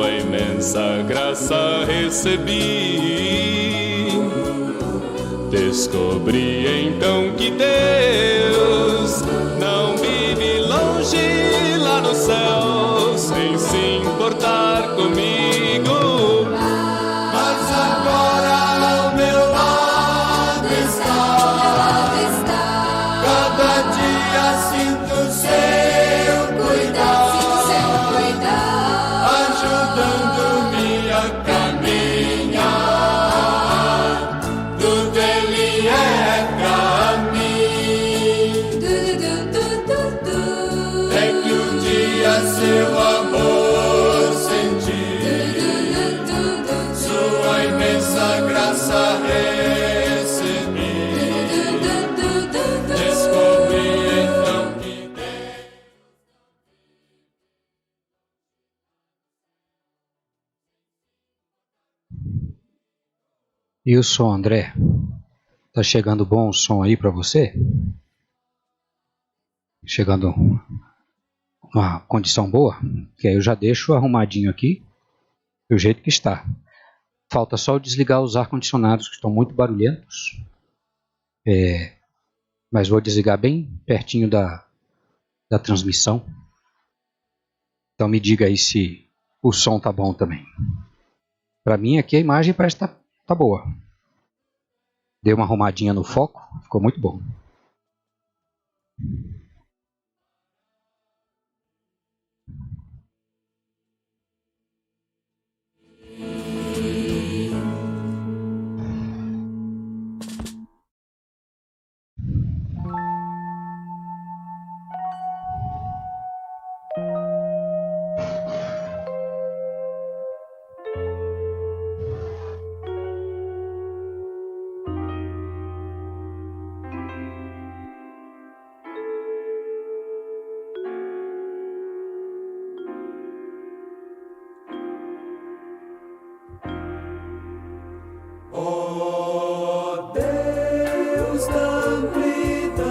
sua imensa graça recebi. Descobri então que Deus não vive longe lá no céu, sem se importar comigo. Mas agora ao meu lado está. Cada dia sinto seu cuidar, ajudando-me a caminhar. Tudo Ele é pra mim. É que um dia seu amor senti, sua imensa graça recebi. Descobri então que E o som, André? Tá chegando bom o som aí para você? Chegando uma condição boa? Que aí eu já deixo arrumadinho aqui, do jeito que está. Falta só eu desligar os ar-condicionados, que estão muito barulhentos. Mas vou desligar bem pertinho da transmissão. Então me diga aí se o som tá bom também. Para mim aqui a imagem parece que tá boa. Dei uma arrumadinha no foco, ficou muito bom. oh Deus da amplidão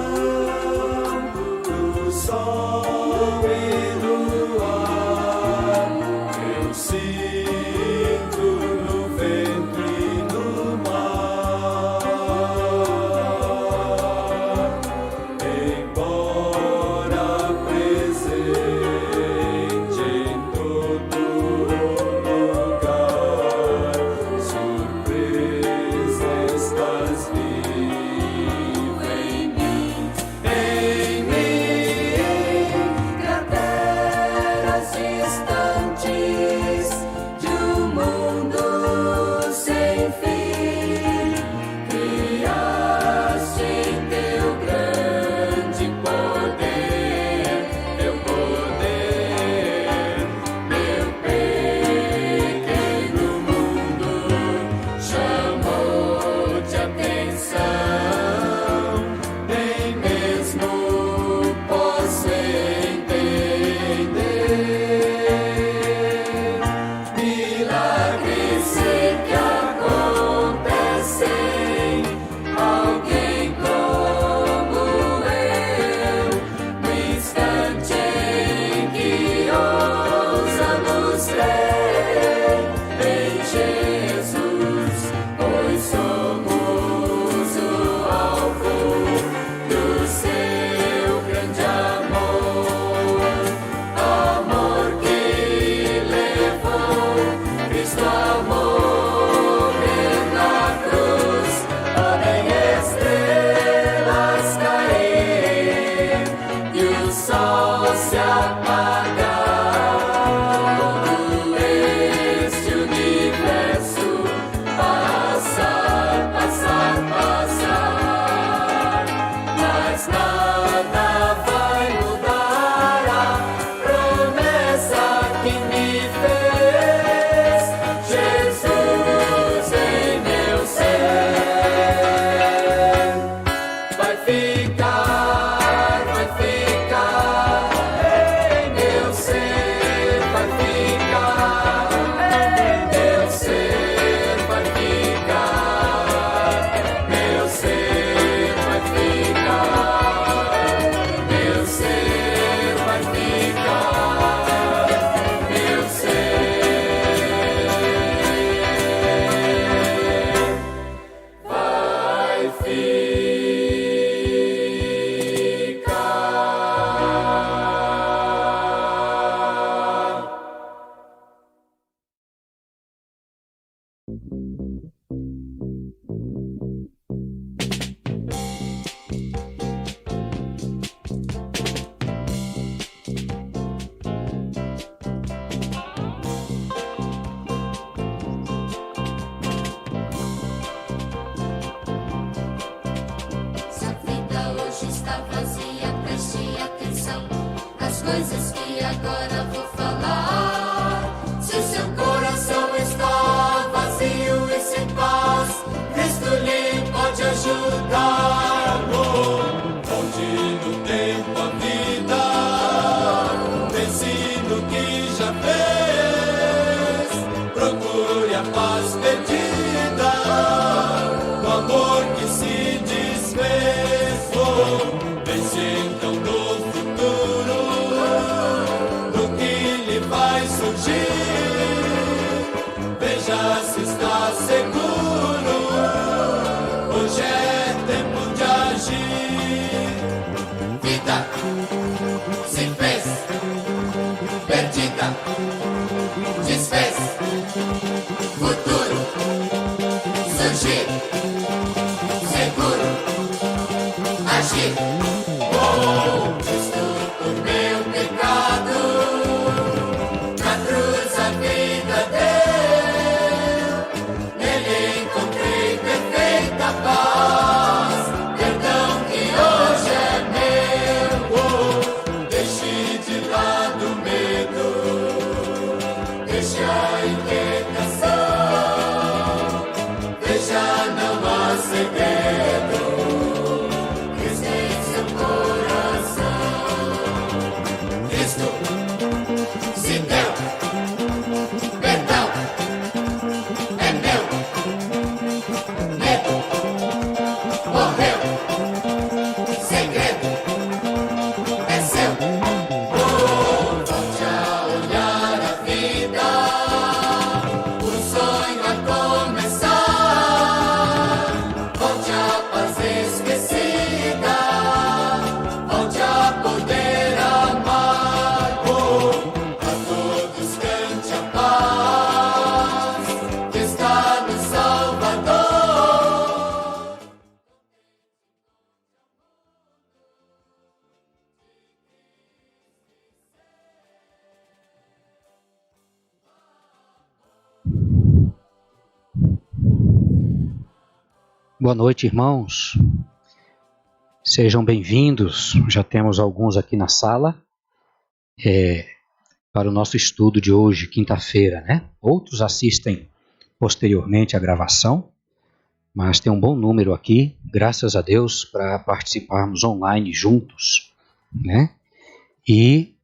do sol e luar, eu sinto no ventre do mar, embora presente em todo lugar, estás vivo em mim, crateras distantes de um mundo sem fim, criaste em teu grande poder, meu pequeno mundo chamou de atenção, nem mesmo posso entender. Milagres sei que acontecem, alguém como eu, no instante em que ousamos crer em Jesus, pois somos o alvo do seu grande amor que levou Cristo a morrer na cruz, podem estrelas cair e o sol se apagar, quando eu Se a vida hoje está vazia, preste atenção nas coisas que agora vou falar. Se o seu coração está vazio e sem paz, Cristo lhe pode ajudar. Onde no tempo a vida vencido que já fez, procure a paz perdida, o amor que se desfez. Pense então no futuro, do que lhe vai surgir. Veja se está seguro, hoje é tempo de agir. Vida se fez, perdida, desfez. Futuro surgir, seguro, agir. Cristo por meu pecado, na cruz a vida deu. Nele encontrei perfeita paz, perdão que hoje é meu. Deixe de lado o medo, deixe a inquietação. Veja, não há segredo, Cristo em seu coração. Cristo se deu, perdão é meu. Medo morreu, segredo é seu. Volte a olhar a vida, o sonho a começar. Volte a paz esquecida, volte a poder amar. A todos cante a paz que está no Salvador. Boa noite, irmãos. Sejam bem-vindos. Já temos alguns aqui na sala para o nosso estudo de hoje, quinta-feira, né? Outros assistem posteriormente à gravação, mas tem um bom número aqui, graças a Deus, para participarmos online juntos, né? E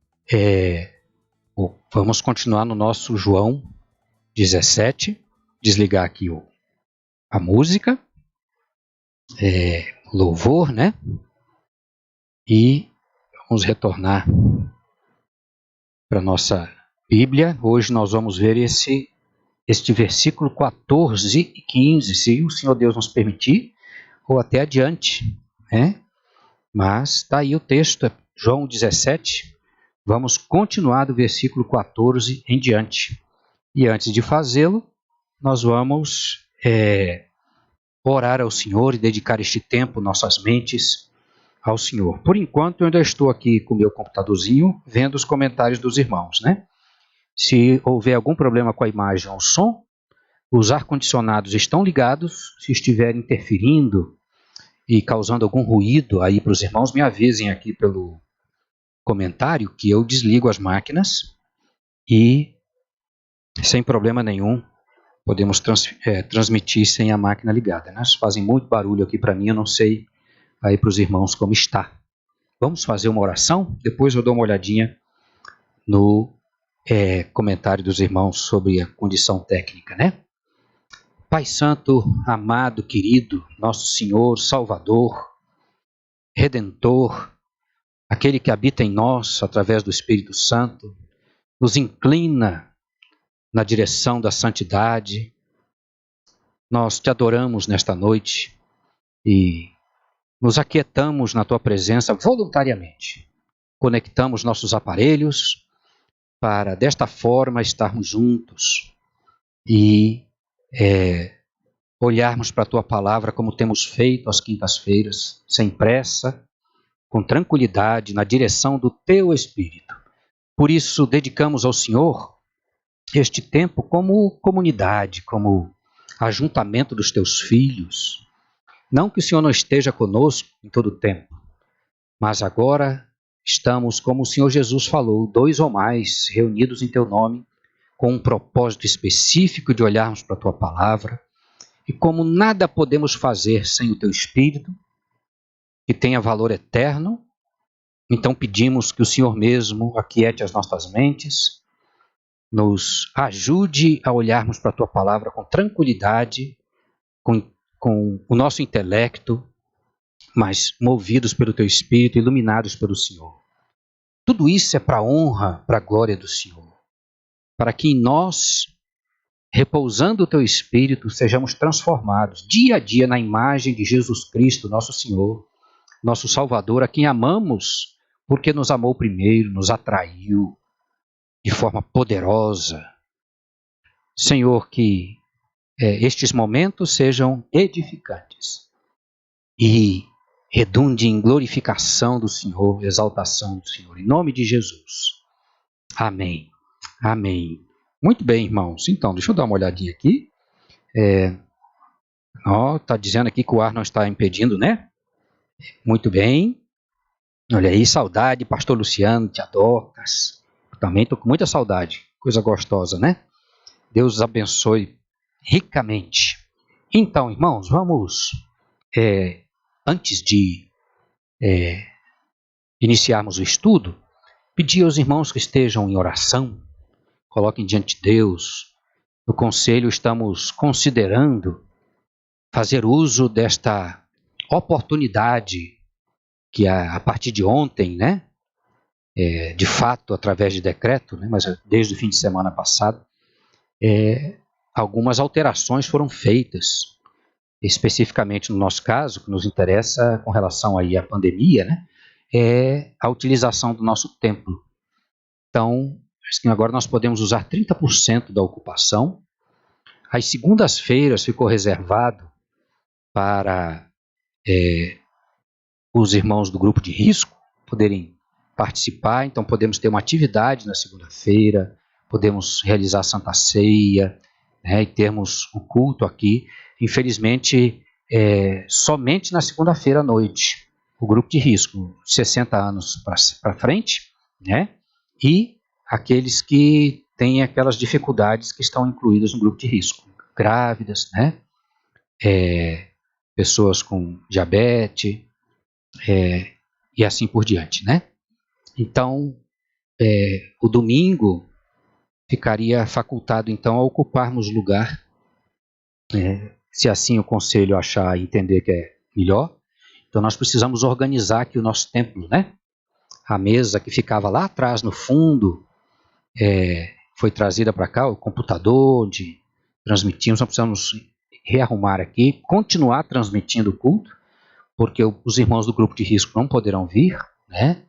vamos continuar no nosso João 17, desligar aqui a música, louvor, né? E vamos retornar para a nossa Bíblia. Hoje nós vamos ver este versículo 14 e 15, se o Senhor Deus nos permitir, ou até adiante, né? Mas está aí o texto, é João 17, vamos continuar do versículo 14 em diante. E antes de fazê-lo, nós vamos orar ao Senhor e dedicar este tempo, nossas mentes, ao Senhor. Por enquanto, eu ainda estou aqui com o meu computadorzinho, vendo os comentários dos irmãos, né? Se houver algum problema com a imagem ou o som, os ar-condicionados estão ligados. Se estiver interferindo e causando algum ruído aí para os irmãos, me avisem aqui pelo comentário que eu desligo as máquinas e, sem problema nenhum, podemos transmitir sem a máquina ligada, né? Fazem muito barulho aqui para mim, eu não sei aí para os irmãos como está. Vamos fazer uma oração? Depois eu dou uma olhadinha no comentário dos irmãos sobre a condição técnica, né? Pai Santo, amado, querido, nosso Senhor, Salvador, Redentor, aquele que habita em nós através do Espírito Santo, nos inclina na direção da santidade. Nós te adoramos nesta noite e nos aquietamos na tua presença voluntariamente. Conectamos nossos aparelhos para desta forma estarmos juntos e olharmos para a Tua Palavra como temos feito às quintas-feiras, sem pressa, com tranquilidade, na direção do Teu Espírito. Por isso, dedicamos ao Senhor este tempo como comunidade, como ajuntamento dos Teus filhos. Não que o Senhor não esteja conosco em todo o tempo, mas agora estamos, como o Senhor Jesus falou, 2 ou mais reunidos em Teu nome, com um propósito específico de olharmos para a Tua Palavra. E como nada podemos fazer sem o Teu Espírito, que tenha valor eterno, então pedimos que o Senhor mesmo aquiete as nossas mentes, nos ajude a olharmos para a Tua Palavra com tranquilidade, com o nosso intelecto, mas movidos pelo Teu Espírito, iluminados pelo Senhor. Tudo isso é para a honra, para a glória do Senhor. Para que em nós, repousando o Teu Espírito, sejamos transformados dia a dia na imagem de Jesus Cristo, nosso Senhor, nosso Salvador, a quem amamos, porque nos amou primeiro, nos atraiu de forma poderosa. Senhor, que estes momentos sejam edificantes e redunde em glorificação do Senhor, exaltação do Senhor. Em nome de Jesus. Amém. Amém. Muito bem, irmãos. Então, deixa eu dar uma olhadinha aqui. Está dizendo aqui que o ar não está impedindo, né? Muito bem. Olha aí, saudade, pastor Luciano, tia Dorcas. Também estou com muita saudade. Coisa gostosa, né? Deus os abençoe ricamente. Então, irmãos, vamos... antes de iniciarmos o estudo, pedir aos irmãos que estejam em oração, coloquem diante de Deus. No conselho estamos considerando fazer uso desta oportunidade que a partir de ontem, né, de fato através de decreto, né, mas desde o fim de semana passado, algumas alterações foram feitas. Especificamente no nosso caso, que nos interessa com relação aí à pandemia, né, é a utilização do nosso templo. Então, agora nós podemos usar 30% da ocupação. Às segundas-feiras ficou reservado para os irmãos do grupo de risco poderem participar. Então, podemos ter uma atividade na segunda-feira, podemos realizar a Santa Ceia, né, e termos o culto aqui. Infelizmente, somente na segunda-feira à noite, o grupo de risco, 60 anos para frente, né, e aqueles que têm aquelas dificuldades que estão incluídas no grupo de risco, grávidas, né, pessoas com diabetes, e assim por diante, né. Então, o domingo ficaria facultado, então, a ocuparmos lugar, se assim o conselho achar e entender que é melhor. Então nós precisamos organizar aqui o nosso templo, né? A mesa que ficava lá atrás no fundo foi trazida para cá, o computador onde transmitimos. Nós precisamos rearrumar aqui, continuar transmitindo o culto, porque os irmãos do grupo de risco não poderão vir, né?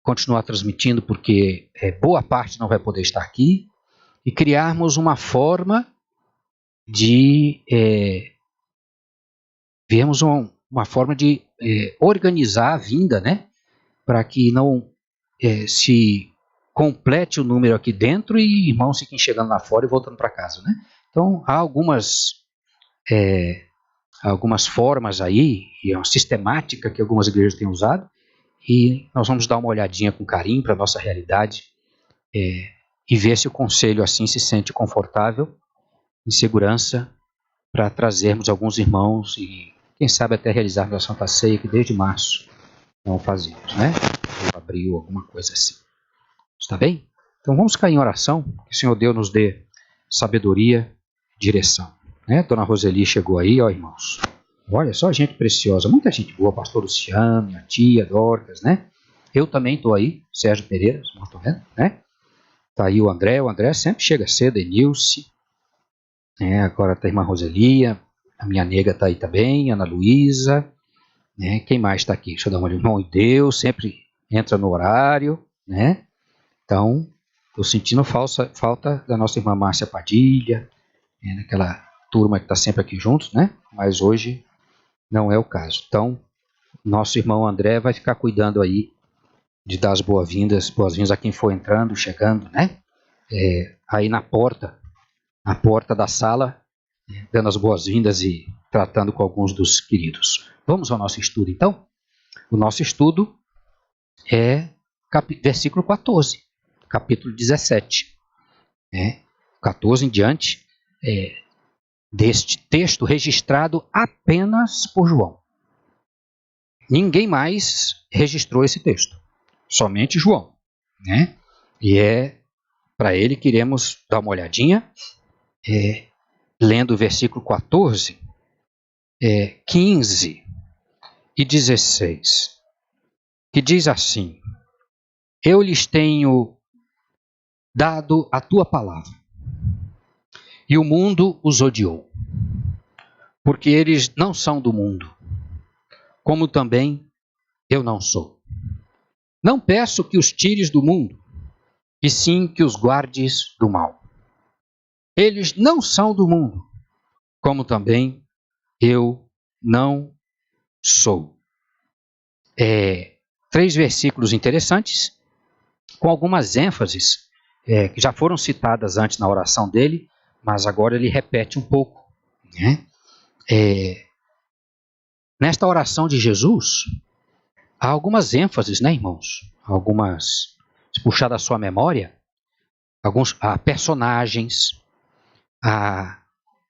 Continuar transmitindo porque boa parte não vai poder estar aqui, e criarmos uma forma de vermos uma forma de organizar a vinda, né, para que não se complete o número aqui dentro e irmãos fiquem chegando lá fora e voltando para casa, né? Então há algumas formas aí, e é uma sistemática que algumas igrejas têm usado, e nós vamos dar uma olhadinha com carinho para a nossa realidade e ver se o conselho assim se sente confortável, em segurança, para trazermos alguns irmãos e, quem sabe, até realizarmos a Santa Ceia, que desde março não fazíamos, né? Ou abril, alguma coisa assim. Está bem? Então vamos ficar em oração, que o Senhor Deus nos dê sabedoria e direção. Né? Dona Roseli chegou aí, ó, irmãos. Olha, só gente preciosa, muita gente boa, pastor Luciano, minha tia, Dorcas, né? Eu também estou aí, Sérgio Pereira, vocês estão vendo, né? Está aí o André sempre chega cedo, Enilce. Agora está a irmã Roselia, a minha nega está aí também, Ana Luísa, né? Quem mais está aqui? Deixa eu dar uma olhada. Irmão Deus, sempre entra no horário, né? Então, Estou sentindo falta da nossa irmã Márcia Padilha, daquela turma que está sempre aqui juntos, né? Mas hoje não é o caso. Então, nosso irmão André vai ficar cuidando aí de dar as boas-vindas a quem for entrando, chegando, né? Aí na porta da sala, dando as boas-vindas e tratando com alguns dos queridos. Vamos ao nosso estudo, então? O nosso estudo é versículo 14, capítulo 17. 14 em diante, deste texto registrado apenas por João. Ninguém mais registrou esse texto, somente João, né? E é para ele que iremos dar uma olhadinha, lendo o versículo 14, 15 e 16, que diz assim: eu lhes tenho dado a tua palavra, e o mundo os odiou, porque eles não são do mundo, como também eu não sou. Não peço que os tires do mundo, e sim que os guardes do mal. Eles não são do mundo, como também eu não sou. 3 versículos interessantes, com algumas ênfases, que já foram citadas antes na oração dele, mas agora ele repete um pouco, né? Nesta oração de Jesus, há algumas ênfases, né, irmãos? Algumas, se puxar da sua memória, há personagens, há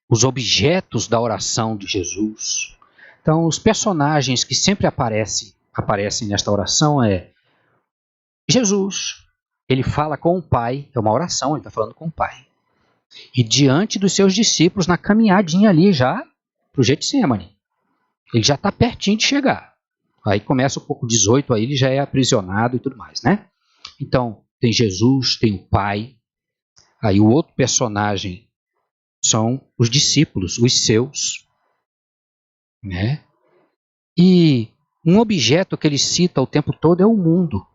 os objetos da oração de Jesus. Então, os personagens que sempre aparecem nesta oração Jesus. Ele fala com o Pai, é uma oração, ele está falando com o Pai. E diante dos seus discípulos, na caminhadinha ali já para o Getsemane. Ele já está pertinho de chegar. Aí começa um pouco 18, aí ele já é aprisionado e tudo mais, né? Então, tem Jesus, tem o Pai. Aí o outro personagem são os discípulos, os seus, né? E um objeto que ele cita o tempo todo é o mundo,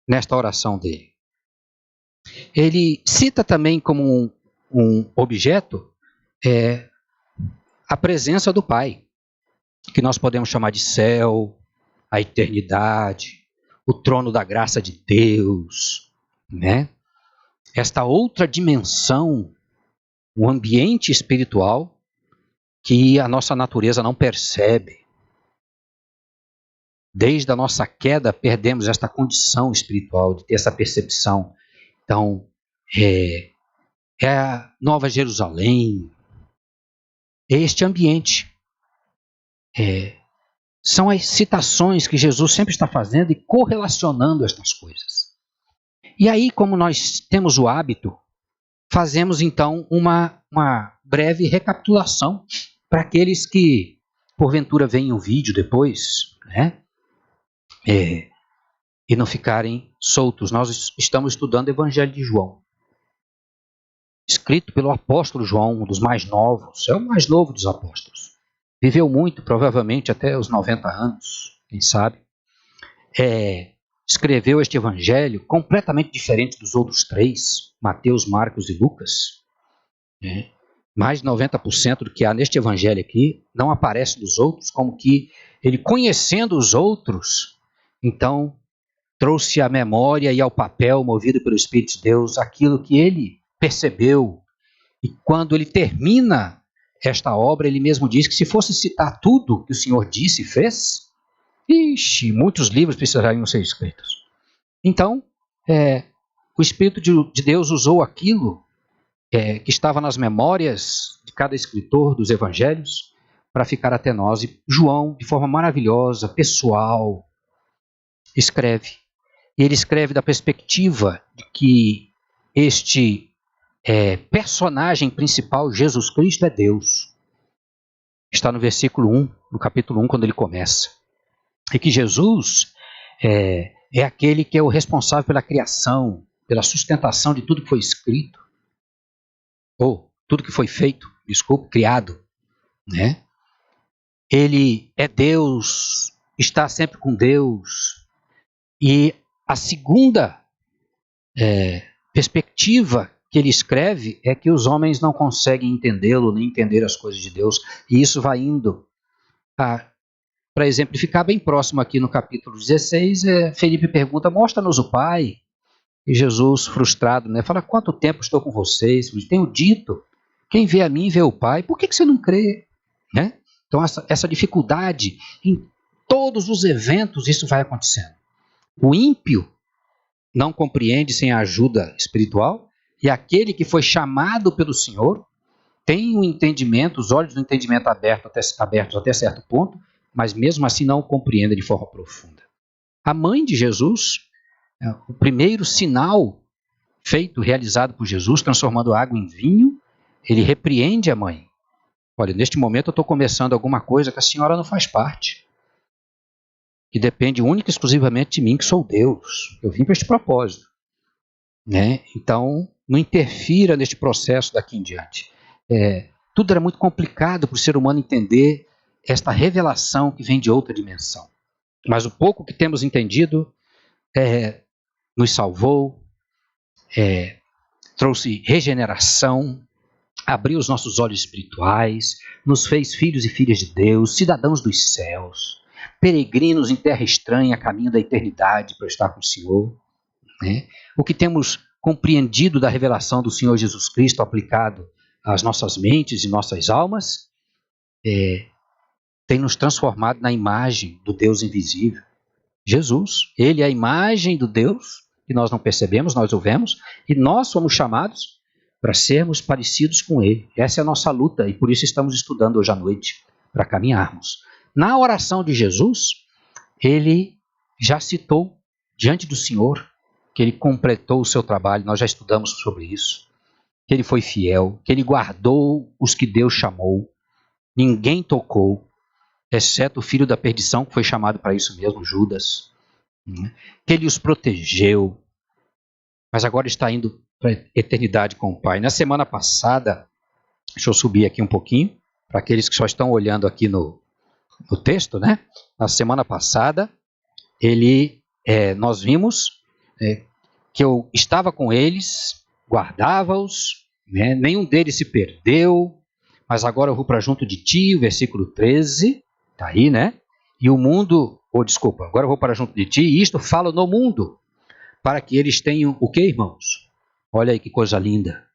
nesta oração dele. Ele cita também como um objeto a presença do Pai, que nós podemos chamar de céu, a eternidade, o trono da graça de Deus, né? Esta outra dimensão, o ambiente espiritual que a nossa natureza não percebe. Desde a nossa queda, perdemos esta condição espiritual de ter essa percepção. Então, é a Nova Jerusalém, é este ambiente. São as citações que Jesus sempre está fazendo e correlacionando estas coisas. E aí, como nós temos o hábito, fazemos então uma breve recapitulação para aqueles que, porventura, veem o vídeo depois, né? E não ficarem soltos. Nós estamos estudando o Evangelho de João, escrito pelo apóstolo João, um dos mais novos, é o mais novo dos apóstolos. Viveu muito, provavelmente até os 90 anos, quem sabe. Escreveu este evangelho completamente diferente dos outros 3, Mateus, Marcos e Lucas. Mais de 90% do que há neste evangelho aqui não aparece dos outros, como que ele, conhecendo os outros, então trouxe à memória e ao papel, movido pelo Espírito de Deus, aquilo que ele percebeu. E quando ele termina esta obra, ele mesmo diz que se fosse citar tudo que o Senhor disse e fez, muitos livros precisariam ser escritos. Então, o Espírito de Deus usou aquilo que estava nas memórias de cada escritor dos evangelhos para ficar até nós. E João, de forma maravilhosa, pessoal, escreve. E ele escreve da perspectiva de que este personagem principal, Jesus Cristo, é Deus. Está no versículo 1, no capítulo 1, quando ele começa. E que Jesus é aquele que é o responsável pela criação, pela sustentação de tudo que foi escrito, ou tudo que foi feito, criado, né? Ele é Deus, está sempre com Deus. E a segunda perspectiva que ele escreve é que os homens não conseguem entendê-lo, nem entender as coisas de Deus, e isso vai indo para exemplificar bem próximo aqui no capítulo 16, Felipe pergunta, mostra-nos o Pai, e Jesus, frustrado, né, fala, quanto tempo estou com vocês? Tenho dito, quem vê a mim vê o Pai, por que você não crê? Né? Então essa dificuldade, em todos os eventos isso vai acontecendo. O ímpio não compreende sem a ajuda espiritual, e aquele que foi chamado pelo Senhor tem um entendimento, os olhos do entendimento abertos até certo ponto, mas mesmo assim não o compreende de forma profunda. A mãe de Jesus, o primeiro sinal realizado por Jesus, transformando água em vinho, ele repreende a mãe. Olha, neste momento eu estou começando alguma coisa que a senhora não faz parte, que depende única e exclusivamente de mim, que sou Deus. Eu vim para este propósito. Né? Então, não interfira neste processo daqui em diante. Tudo era muito complicado para o ser humano entender esta revelação que vem de outra dimensão. Mas o pouco que temos entendido nos salvou, trouxe regeneração, abriu os nossos olhos espirituais, nos fez filhos e filhas de Deus, cidadãos dos céus, peregrinos em terra estranha, a caminho da eternidade para estar com o Senhor. Né? O que temos compreendido da revelação do Senhor Jesus Cristo aplicado às nossas mentes e nossas almas, tem nos transformado na imagem do Deus invisível. Jesus, ele é a imagem do Deus que nós não percebemos, nós o vemos, e nós somos chamados para sermos parecidos com ele. Essa é a nossa luta e por isso estamos estudando hoje à noite, para caminharmos. Na oração de Jesus, ele já citou diante do Senhor que ele completou o seu trabalho, nós já estudamos sobre isso, que ele foi fiel, que ele guardou os que Deus chamou, ninguém tocou, exceto o filho da perdição, que foi chamado para isso mesmo, Judas, que ele os protegeu, mas agora está indo para a eternidade com o Pai. Na semana passada, deixa eu subir aqui um pouquinho, para aqueles que só estão olhando aqui no texto, né? Na semana passada, nós vimos que eu estava com eles, guardava-os, né? Nenhum deles se perdeu, mas agora eu vou para junto de ti, o versículo 13, está aí, né? E o mundo, agora eu vou para junto de ti, e isto falo no mundo, para que eles tenham o que, irmãos? Olha aí que coisa linda.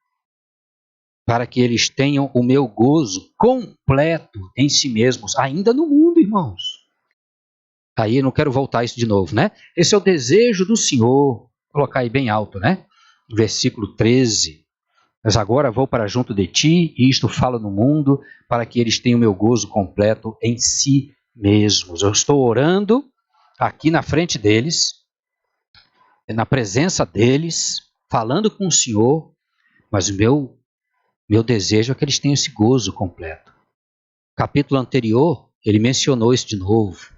Para que eles tenham o meu gozo completo em si mesmos, ainda no mundo, irmãos. Aí eu não quero voltar a isso de novo, né? Esse é o desejo do Senhor. Vou colocar aí bem alto, né? Versículo 13. Mas agora vou para junto de ti, e isto falo no mundo, para que eles tenham o meu gozo completo em si mesmos. Eu estou orando aqui na frente deles, na presença deles, falando com o Senhor, mas o meu desejo é que eles tenham esse gozo completo. Capítulo anterior, ele mencionou isso de novo.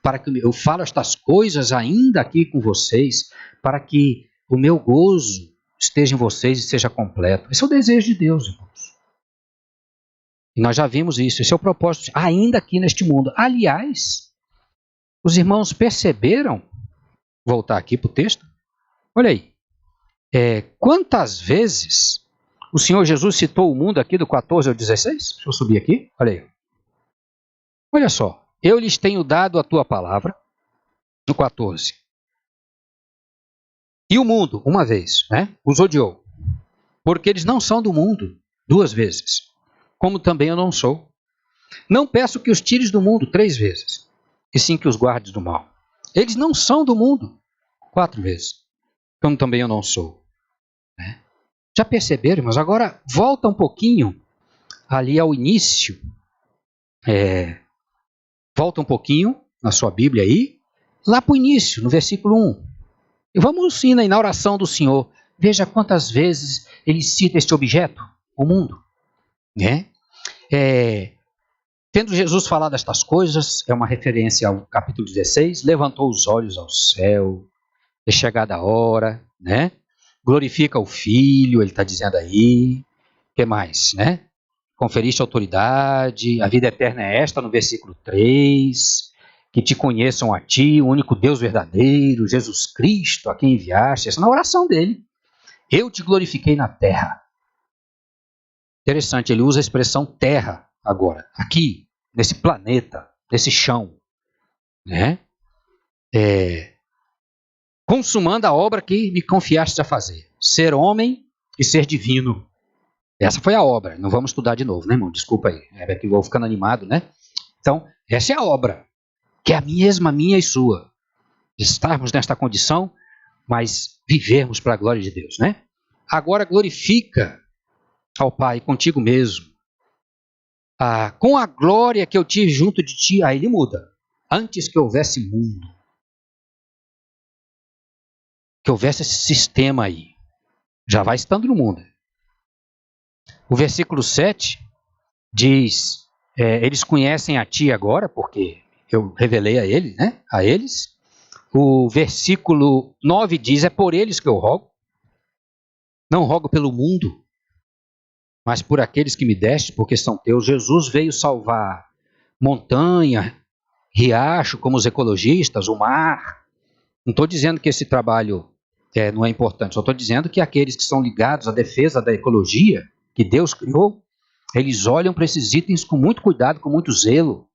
Para que eu falo estas coisas ainda aqui com vocês, para que o meu gozo esteja em vocês e seja completo. Esse é o desejo de Deus, irmãos. E nós já vimos isso, esse é o propósito, ainda aqui neste mundo. Aliás, os irmãos perceberam, voltar aqui para o texto, olha aí, quantas vezes o Senhor Jesus citou o mundo aqui do 14 ao 16? Deixa eu subir aqui, olha aí. Olha só, eu lhes tenho dado a tua palavra, no 14. E o mundo, uma vez, né, os odiou, porque eles não são do mundo, duas vezes, como também eu não sou. Não peço que os tires do mundo, três vezes, e sim que os guardes do mal. Eles não são do mundo, quatro vezes, como também eu não sou. Né? Já perceberam, mas agora volta um pouquinho ali ao início. Volta um pouquinho na sua Bíblia aí, lá para o início, no versículo 1. E vamos ir na oração do Senhor. Veja quantas vezes ele cita este objeto, o mundo. Né? Tendo Jesus falado estas coisas, é uma referência ao capítulo 16, levantou os olhos ao céu, é chegada a hora, né? Glorifica o Filho, ele está dizendo aí. O que mais, né? Conferiste autoridade, a vida eterna é esta, no versículo 3. que te conheçam a ti, o único Deus verdadeiro, Jesus Cristo, a quem enviaste. Essa é na oração dele. Eu te glorifiquei na terra. Interessante, ele usa a expressão terra agora, aqui, nesse planeta, nesse chão, né? Consumando a obra que me confiaste a fazer, ser homem e ser divino. Essa foi a obra, não vamos estudar de novo, né, irmão? Desculpa aí, é que eu vou ficando animado, né? Então, essa é a obra, que é a mesma minha e sua, de estarmos nesta condição, mas vivermos para a glória de Deus, né? Agora glorifica ao Pai contigo mesmo, com a glória que eu tive junto de ti. Aí ele muda, antes que houvesse mundo, que houvesse esse sistema aí, já vai estando no mundo. O versículo 7 diz, eles conhecem a ti agora, porque eu revelei a ele, né? A eles. O versículo 9 diz, é por eles que eu rogo, não rogo pelo mundo, mas por aqueles que me deste, porque são teus. Jesus veio salvar montanha, riacho, como os ecologistas, o mar. Não estou dizendo que esse trabalho não é importante, só estou dizendo que aqueles que são ligados à defesa da ecologia, que Deus criou, eles olham para esses itens com muito cuidado, com muito zelo.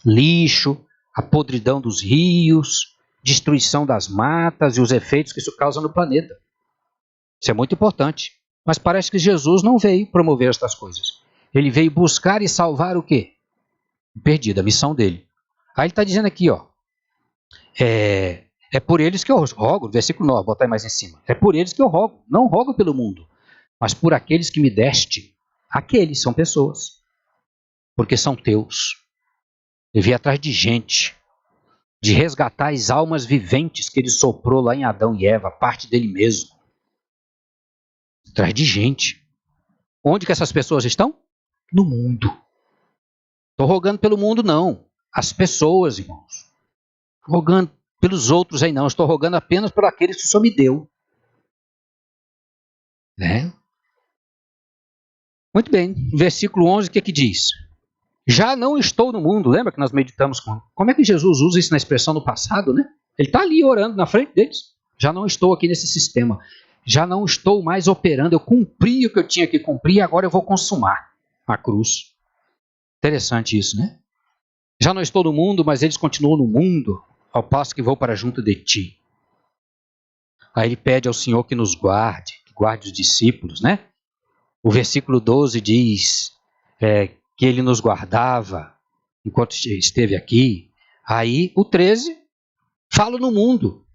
Lixo, a podridão dos rios, destruição das matas e os efeitos que isso causa no planeta. Isso é muito importante. Mas parece que Jesus não veio promover estas coisas. Ele veio buscar e salvar o quê? O perdido, a missão dele. Aí ele está dizendo aqui, ó, é por eles que eu rogo, versículo 9, botar mais em cima. É por eles que eu rogo, não rogo pelo mundo, mas por aqueles que me deste. Aqueles são pessoas, porque são teus. Eu vim atrás de gente, de resgatar as almas viventes que ele soprou lá em Adão e Eva, parte dele mesmo. Atrás de gente. Onde que essas pessoas estão? No mundo. Estou rogando pelo mundo, não. As pessoas, irmãos. Rogando pelos outros aí, não. Estou rogando apenas por aqueles que o Senhor me deu. Né? Muito bem. Versículo 11, o que diz? Já não estou no mundo. Lembra que nós meditamos como é que Jesus usa isso na expressão no passado, né? Ele está ali orando na frente deles. Já não estou aqui nesse sistema. Já não estou mais operando. Eu cumpri o que eu tinha que cumprir e agora eu vou consumar a cruz. Interessante isso, né? Já não estou no mundo, mas eles continuam no mundo, ao passo que vou para junto de ti. Aí ele pede ao Senhor que nos guarde, que guarde os discípulos, né? O versículo 12 diz que ele nos guardava enquanto esteve aqui. Aí o 13 fala no mundo,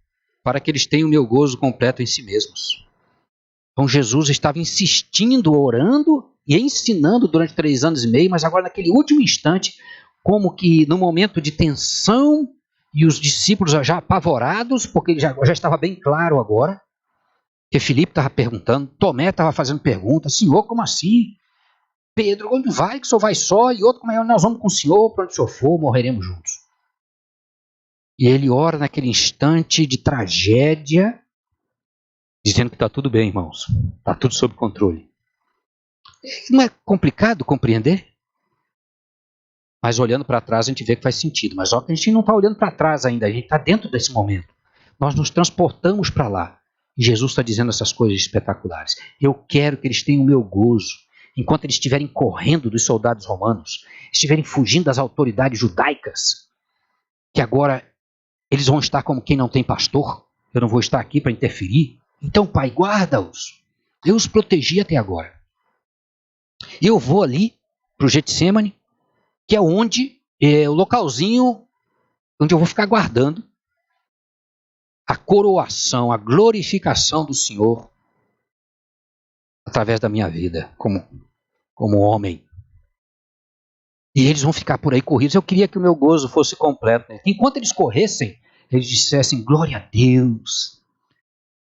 para que eles tenham o meu gozo completo em si mesmos. Então Jesus estava insistindo, orando e ensinando durante 3 anos e meio, mas agora naquele último instante, como que no momento de tensão, e os discípulos já apavorados, porque ele já estava bem claro agora, que Filipe estava perguntando, Tomé estava fazendo perguntas, Senhor, como assim? Pedro, onde vai? Que o Senhor vai só? E outro, como é? Nós vamos com o Senhor, para onde o Senhor for, morreremos juntos. E ele ora naquele instante de tragédia, dizendo que está tudo bem, irmãos. Está tudo sob controle. Não é complicado compreender? Mas olhando para trás a gente vê que faz sentido. Mas só que a gente não está olhando para trás ainda, a gente está dentro desse momento. Nós nos transportamos para lá. E Jesus está dizendo essas coisas espetaculares. Eu quero que eles tenham o meu gozo. Enquanto eles estiverem correndo dos soldados romanos, estiverem fugindo das autoridades judaicas, que agora eles vão estar como quem não tem pastor. Eu não vou estar aqui para interferir. Então, Pai, guarda-os. Eu os protegi até agora. Eu vou ali para o Getsêmani, que é onde o localzinho onde eu vou ficar guardando a coroação, a glorificação do Senhor através da minha vida como homem. E eles vão ficar por aí corridos. Eu queria que o meu gozo fosse completo. Né? Enquanto eles corressem, eles dissessem, glória a Deus.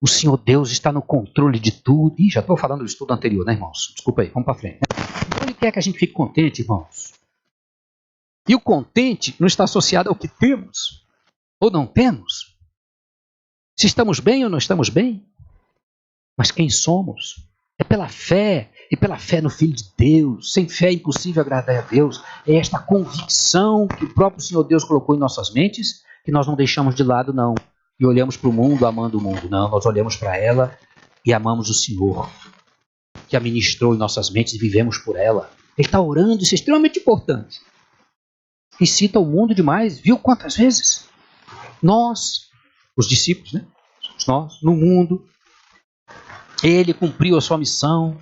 O Senhor Deus está no controle de tudo. Ih, já estou falando do estudo anterior, né, irmãos? Desculpa aí, vamos para frente. Então ele quer que a gente fique contente, irmãos. E o contente não está associado ao que temos ou não temos. Se estamos bem ou não estamos bem. Mas quem somos? É pela fé e pela fé no Filho de Deus. Sem fé é impossível agradar a Deus. É esta convicção que o próprio Senhor Deus colocou em nossas mentes, que nós não deixamos de lado, não. E olhamos para o mundo amando o mundo. Não, nós olhamos para ela e amamos o Senhor, que a ministrou em nossas mentes e vivemos por ela. Ele está orando, isso é extremamente importante. E cita o mundo demais. Viu quantas vezes? Nós, os discípulos, né? Nós, no mundo, ele cumpriu a sua missão.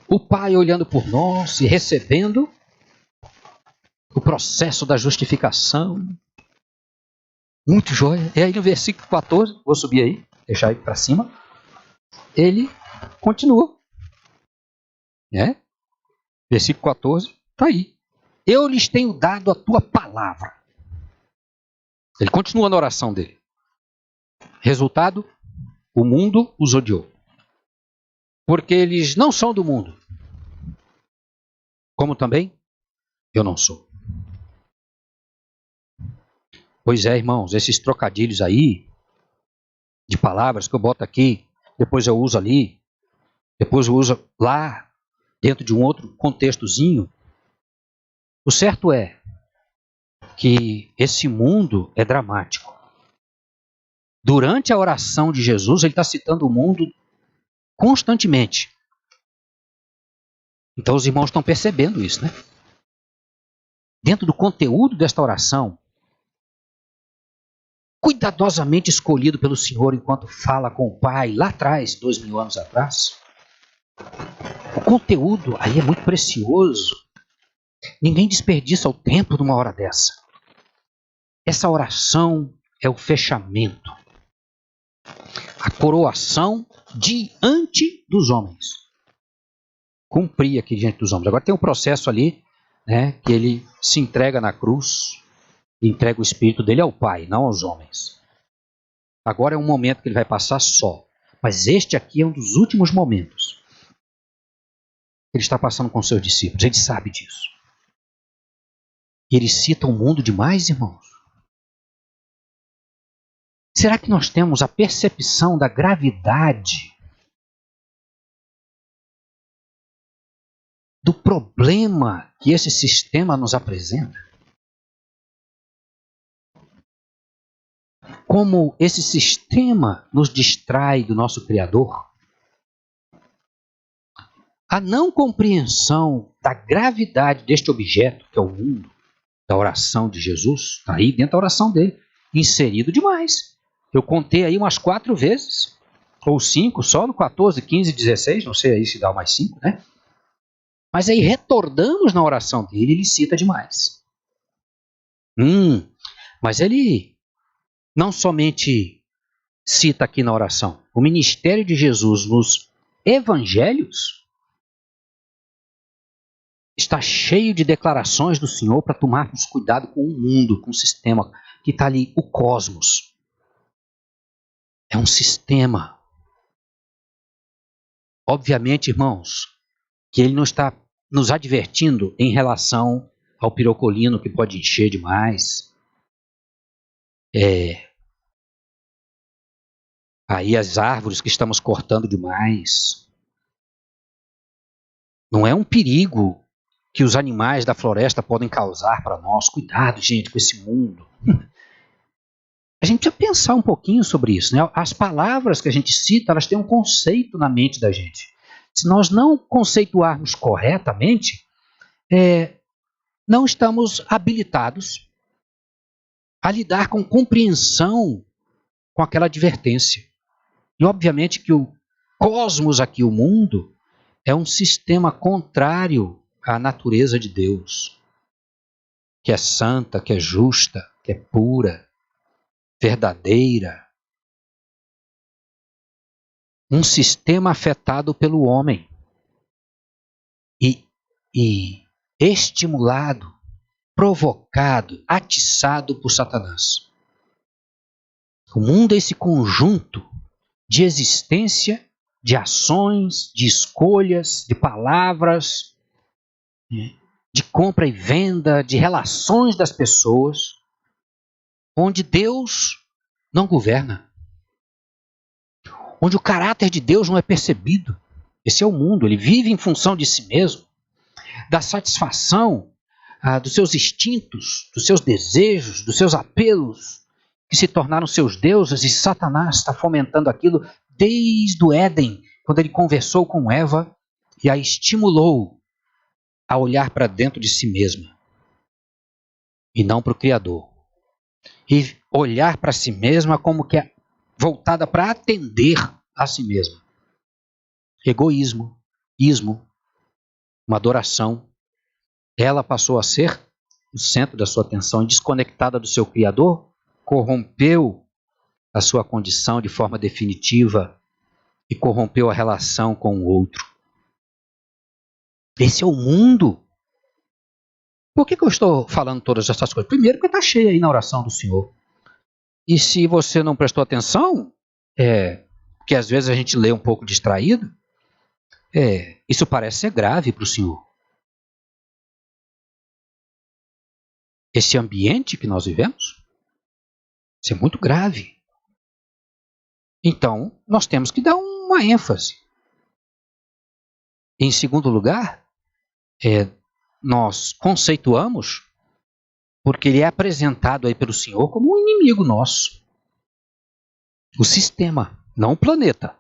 O Pai olhando por nós e recebendo o processo da justificação. Muito joia. E aí no versículo 14, vou subir aí, deixar aí para cima. Ele continua. Versículo 14, está aí. Eu lhes tenho dado a tua palavra. Ele continua na oração dele. Resultado, o mundo os odiou. Porque eles não são do mundo. Como também eu não sou. Pois é, irmãos, esses trocadilhos aí, de palavras que eu boto aqui, depois eu uso ali, depois eu uso lá, dentro de um outro contextozinho. O certo é que esse mundo é dramático. Durante a oração de Jesus, ele está citando o mundo constantemente. Então os irmãos estão percebendo isso, né? Dentro do conteúdo desta oração, cuidadosamente escolhido pelo Senhor enquanto fala com o Pai, lá atrás, 2000 anos atrás, o conteúdo aí é muito precioso. Ninguém desperdiça o tempo numa hora dessa. Essa oração é o fechamento, a coroação diante dos homens. Cumprir aqui diante dos homens. Agora tem um processo ali, né, que ele se entrega na cruz, e entrega o espírito dele ao Pai, não aos homens. Agora é um momento que ele vai passar só. Mas este aqui é um dos últimos momentos que ele está passando com seus discípulos. Ele sabe disso. E ele cita o mundo demais, irmãos. Será que nós temos a percepção da gravidade do problema que esse sistema nos apresenta? Como esse sistema nos distrai do nosso Criador? A não compreensão da gravidade deste objeto, que é o mundo, da oração de Jesus, está aí dentro da oração dele, inserido demais. Eu contei aí umas 4 vezes, ou 5, só no 14, 15, 16, não sei aí se dá mais 5, né? Mas aí retornamos na oração dele, ele cita demais. Mas ele não somente cita aqui na oração, o ministério de Jesus nos evangelhos está cheio de declarações do Senhor para tomarmos cuidado com o mundo, com o sistema que está ali, o cosmos. É um sistema. Obviamente, irmãos, que ele não está nos advertindo em relação ao pirocolino que pode encher demais. Aí as árvores que estamos cortando demais. Não é um perigo que os animais da floresta podem causar para nós. Cuidado, gente, com esse mundo. A gente precisa pensar um pouquinho sobre isso, né? As palavras que a gente cita, elas têm um conceito na mente da gente. Se nós não conceituarmos corretamente, não estamos habilitados a lidar com compreensão com aquela advertência. E obviamente que o cosmos aqui, o mundo, é um sistema contrário à natureza de Deus, que é santa, que é justa, que é pura, verdadeira. Um sistema afetado pelo homem e estimulado, provocado, atiçado por Satanás. O mundo é esse conjunto de existência, de ações, de escolhas, de palavras, de compra e venda, de relações das pessoas, onde Deus não governa, onde o caráter de Deus não é percebido. Esse é o mundo, ele vive em função de si mesmo, da satisfação dos seus instintos, dos seus desejos, dos seus apelos, que se tornaram seus deuses, e Satanás está fomentando aquilo desde o Éden, quando ele conversou com Eva e a estimulou a olhar para dentro de si mesma e não para o Criador. E olhar para si mesma como que é voltada para atender a si mesma. Egoísmo, ismo, uma adoração. Ela passou a ser o centro da sua atenção, desconectada do seu Criador, corrompeu a sua condição de forma definitiva e corrompeu a relação com o outro. Esse é o mundo. Por que eu estou falando todas essas coisas? Primeiro, porque está cheio aí na oração do Senhor. E se você não prestou atenção, que às vezes a gente lê um pouco distraído, isso parece ser grave para o Senhor. Esse ambiente que nós vivemos, isso é muito grave. Então, nós temos que dar uma ênfase. Em segundo lugar, nós conceituamos porque ele é apresentado aí pelo Senhor como um inimigo nosso. O sistema, não o planeta.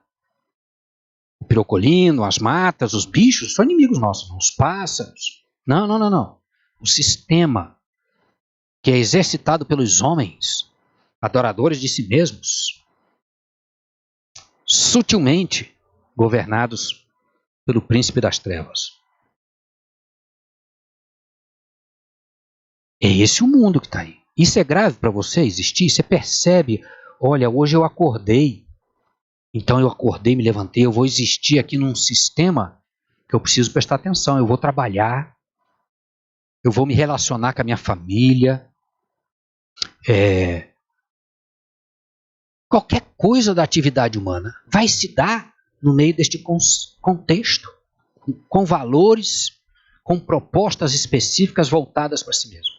O pirocolino, as matas, os bichos são inimigos nossos, não os pássaros. Não. O sistema que é exercitado pelos homens, adoradores de si mesmos, sutilmente governados pelo príncipe das trevas. É esse o mundo que está aí. Isso é grave para você existir? Você percebe, olha, hoje eu acordei, então eu acordei, me levantei, eu vou existir aqui num sistema que eu preciso prestar atenção, eu vou trabalhar, eu vou me relacionar com a minha família, qualquer coisa da atividade humana vai se dar no meio deste contexto, com valores, com propostas específicas voltadas para si mesmo.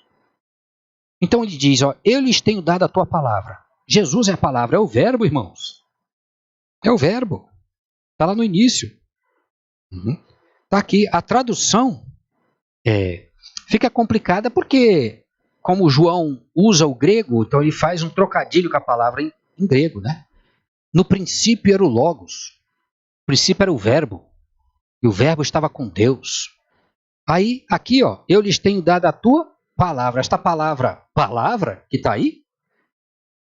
Então ele diz, eu lhes tenho dado a tua palavra. Jesus é a palavra, é o verbo, irmãos. É o verbo. Está lá no início. Está aqui. A tradução fica complicada porque, como João usa o grego, então ele faz um trocadilho com a palavra em grego, né? No princípio era o Logos. No princípio era o verbo. E o verbo estava com Deus. Aí, aqui, eu lhes tenho dado a tua palavra. Esta palavra que está aí,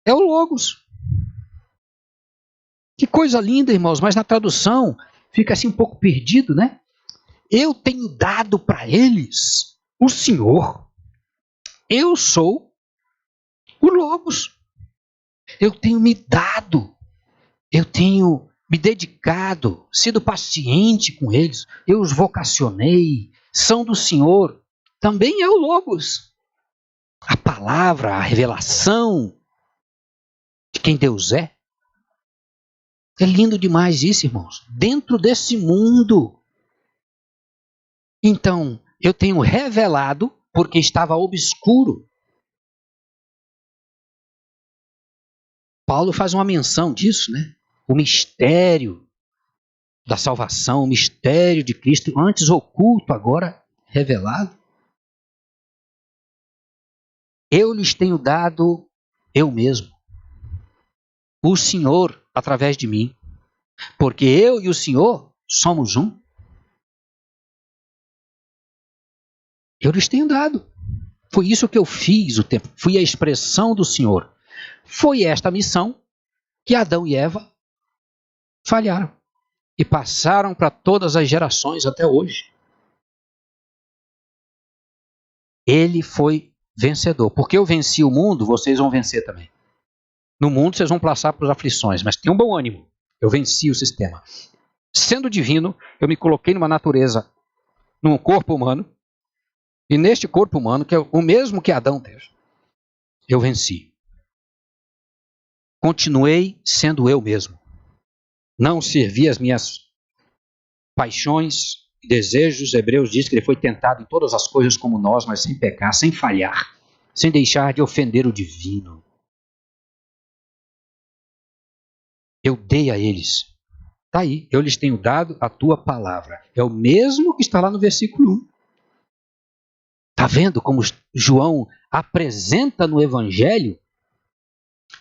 é o Logos. Que coisa linda, irmãos, mas na tradução fica assim um pouco perdido, né? Eu tenho dado para eles o Senhor. Eu sou o Logos. Eu tenho me dado. Eu tenho me dedicado, sido paciente com eles. Eu os vocacionei. São do Senhor. Também é o Logos. A palavra, a revelação de quem Deus é. É lindo demais isso, irmãos. Dentro desse mundo. Então, eu tenho revelado porque estava obscuro. Paulo faz uma menção disso, né? O mistério da salvação, o mistério de Cristo, antes oculto, agora revelado. Eu lhes tenho dado eu mesmo. O Senhor através de mim. Porque eu e o Senhor somos um. Eu lhes tenho dado. Foi isso que eu fiz o tempo. Fui a expressão do Senhor. Foi esta missão que Adão e Eva falharam. E passaram para todas as gerações até hoje. Ele foi vencedor. Porque eu venci o mundo, vocês vão vencer também. No mundo vocês vão passar por aflições, mas tenham bom ânimo. Eu venci o sistema. Sendo divino, eu me coloquei numa natureza, num corpo humano, e neste corpo humano, que é o mesmo que Adão teve, eu venci. Continuei sendo eu mesmo. Não servi as minhas paixões e desejos. Hebreus diz que ele foi tentado em todas as coisas como nós, mas sem pecar, sem falhar, sem deixar de ofender o divino. Eu dei a eles Está aí, eu lhes tenho dado a tua palavra. É o mesmo que está lá no versículo 1. Está vendo como João apresenta no Evangelho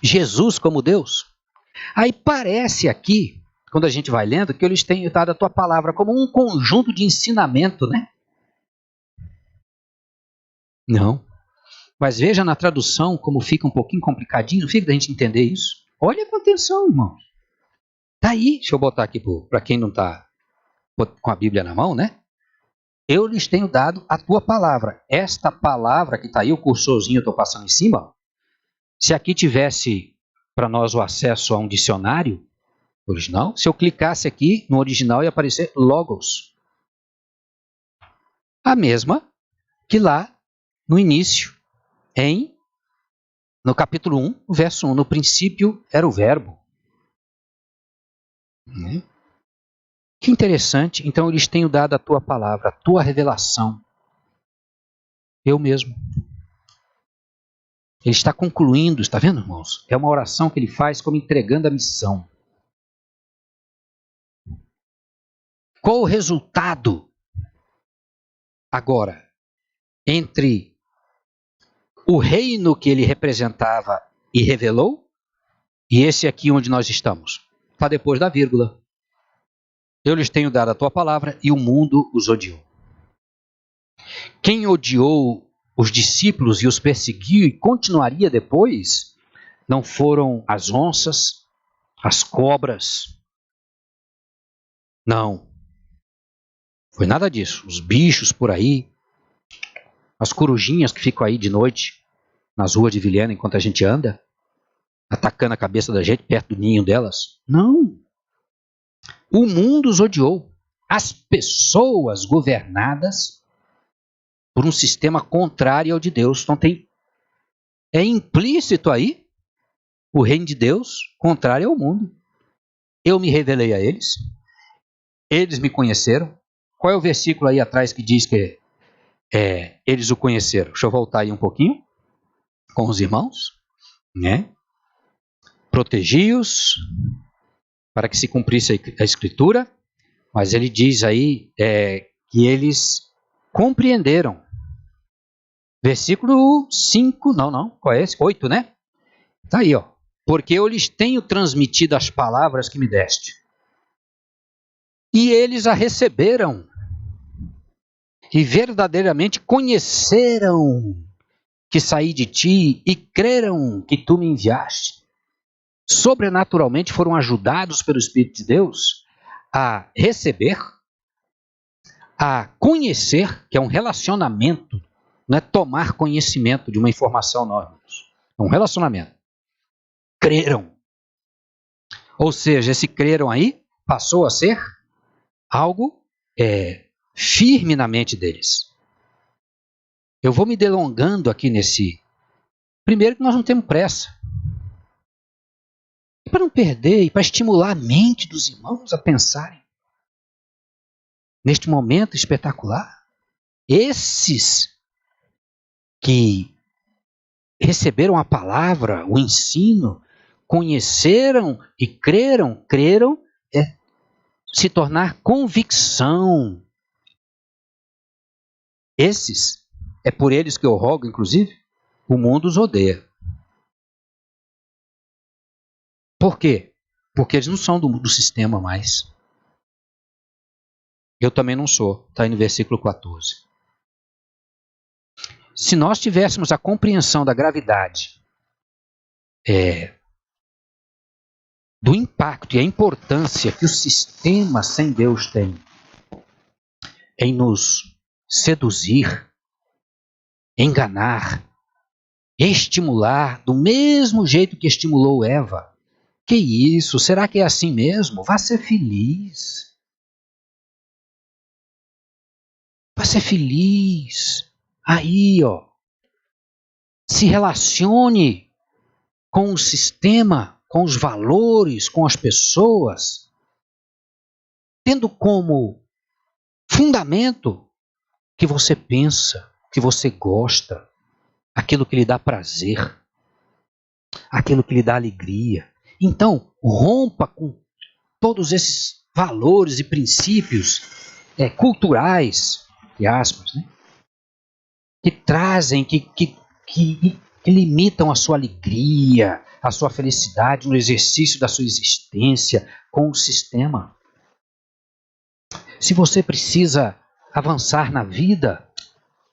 Jesus como Deus? Aí parece aqui, quando a gente vai lendo, que eu lhes tenho dado a tua palavra como um conjunto de ensinamento, né? Não. Mas veja na tradução como fica um pouquinho complicadinho, não fica da gente entender isso? Olha com atenção, irmãos. Está aí, deixa eu botar aqui para quem não está com a Bíblia na mão, né? Eu lhes tenho dado a tua palavra. Esta palavra que está aí, o cursorzinho eu estou passando em cima, se aqui tivesse para nós o acesso a um dicionário original, se eu clicasse aqui no original ia aparecer logos. A mesma que lá no início, no capítulo 1, verso 1, no princípio era o verbo. Que interessante. Então eu lhes tenho dado a tua palavra, a tua revelação. Eu mesmo. Ele está concluindo, está vendo, irmãos? É uma oração que ele faz como entregando a missão. Qual o resultado agora entre o reino que ele representava e revelou e esse aqui onde nós estamos? Está depois da vírgula. Eu lhes tenho dado a tua palavra e o mundo os odiou. Quem odiou os discípulos e os perseguiu e continuaria depois, não foram as onças, as cobras. Não. Foi nada disso. Os bichos por aí, as corujinhas que ficam aí de noite nas ruas de Vilhena enquanto a gente anda, atacando a cabeça da gente perto do ninho delas. Não. O mundo os odiou. As pessoas governadas por um sistema contrário ao de Deus. Então é implícito aí o reino de Deus contrário ao mundo. Eu me revelei a eles, eles me conheceram. Qual é o versículo aí atrás que diz que eles o conheceram? Deixa eu voltar aí um pouquinho com os irmãos, né? Protegi-os para que se cumprisse a escritura, mas ele diz aí que eles compreenderam. Versículo 5, não, qual é esse? 8, né? Está aí, ó. Porque eu lhes tenho transmitido as palavras que me deste. E eles a receberam. E verdadeiramente conheceram que saí de ti e creram que tu me enviaste. Sobrenaturalmente foram ajudados pelo Espírito de Deus a receber, a conhecer, que é um relacionamento, não é tomar conhecimento de uma informação, não, irmãos. É um relacionamento. Creram. Ou seja, esse creram aí passou a ser algo firme na mente deles. Eu vou me delongando aqui nesse. Primeiro que nós não temos pressa. E para não perder, e para estimular a mente dos irmãos a pensarem neste momento espetacular, esses que receberam a palavra, o ensino, conheceram e creram se tornar convicção. Esses, é por eles que eu rogo, inclusive, o mundo os odeia. Por quê? Porque eles não são do sistema mais. Eu também não sou. Está aí no versículo 14. Se nós tivéssemos a compreensão da gravidade do impacto e a importância que o sistema sem Deus tem em nos seduzir, enganar, estimular, do mesmo jeito que estimulou Eva. Que isso? Será que é assim mesmo? Vá ser feliz. Vá ser feliz. Aí, ó. Se relacione com o sistema, com os valores, com as pessoas, tendo como fundamento que você pensa, que você gosta, aquilo que lhe dá prazer, aquilo que lhe dá alegria. Então, rompa com todos esses valores e princípios culturais, entre aspas, né? Que trazem, que limitam a sua alegria, a sua felicidade no exercício da sua existência com o sistema. Se você precisa avançar na vida,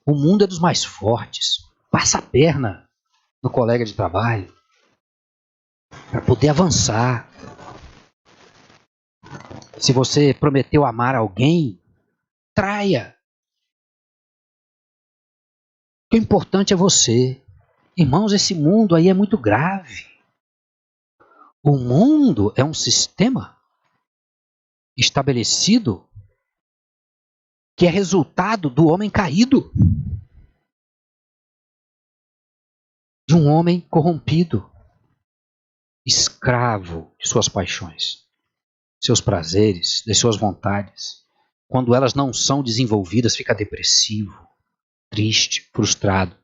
o mundo é dos mais fortes. Passa a perna no colega de trabalho para poder avançar. Se você prometeu amar alguém, traia. O importante é você. Irmãos, esse mundo aí é muito grave. O mundo é um sistema estabelecido que é resultado do homem caído. De um homem corrompido, escravo de suas paixões, seus prazeres, de suas vontades. Quando elas não são desenvolvidas, fica depressivo, triste, frustrado.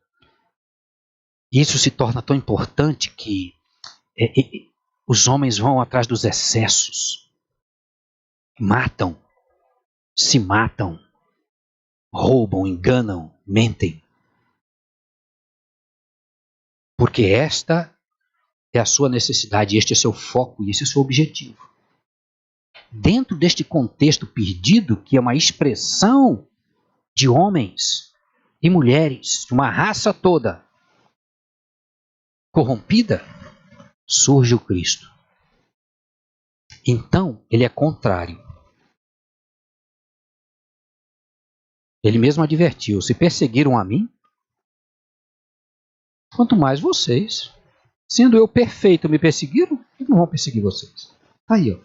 Isso se torna tão importante que os homens vão atrás dos excessos, matam, se matam, roubam, enganam, mentem. Porque esta é a sua necessidade, este é seu foco e esse é o seu objetivo. Dentro deste contexto perdido, que é uma expressão de homens e mulheres, de uma raça toda corrompida, surge o Cristo. Então, ele é contrário. Ele mesmo advertiu: se perseguiram a mim, quanto mais vocês. Sendo eu perfeito, me perseguiram, eles não vão perseguir vocês. Aí, ó.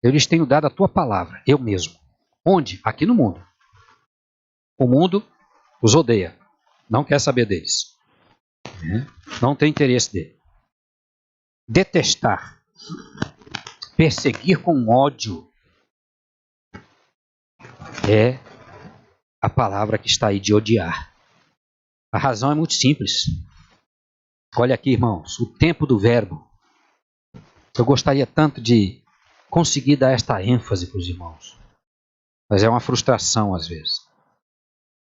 Eu lhes tenho dado a tua palavra, eu mesmo. Onde? Aqui no mundo. O mundo os odeia, não quer saber deles. Não tem interesse dele. Detestar, perseguir com ódio, é a palavra que está aí de odiar. A razão é muito simples. Olha aqui, irmãos, o tempo do verbo. Eu gostaria tanto de conseguir dar esta ênfase para os irmãos, mas é uma frustração às vezes.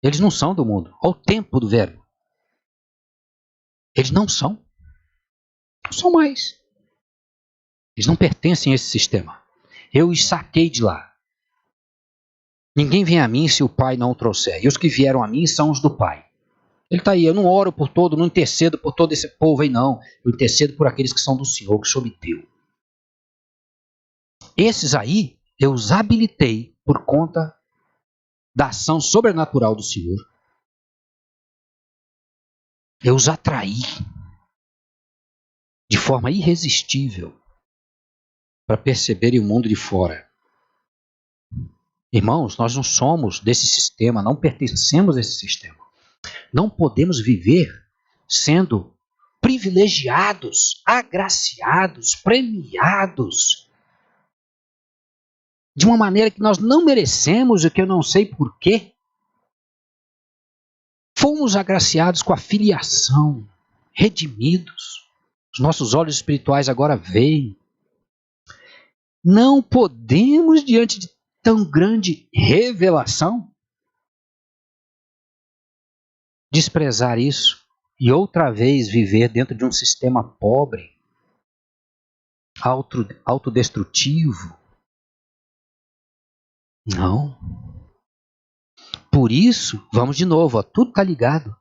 Eles não são do mundo. Olha o tempo do verbo. Eles não são. Não são mais. Eles não pertencem a esse sistema. Eu os saquei de lá. Ninguém vem a mim se o Pai não o trouxer. E os que vieram a mim são os do Pai. Ele está aí. Eu não oro por todo, não intercedo por todo esse povo aí, não. Eu intercedo por aqueles que são do Senhor, que o Senhor me deu. Esses aí, eu os habilitei por conta da ação sobrenatural do Senhor. Eu os atraí de forma irresistível para perceberem o mundo de fora. Irmãos, nós não somos desse sistema, não pertencemos a esse sistema. Não podemos viver sendo privilegiados, agraciados, premiados de uma maneira que nós não merecemos e que eu não sei porquê. Fomos agraciados com a filiação, redimidos. Os nossos olhos espirituais agora veem. Não podemos, diante de tão grande revelação, desprezar isso e outra vez viver dentro de um sistema pobre, autodestrutivo. Não. Por isso, vamos de novo, ó, tudo está ligado.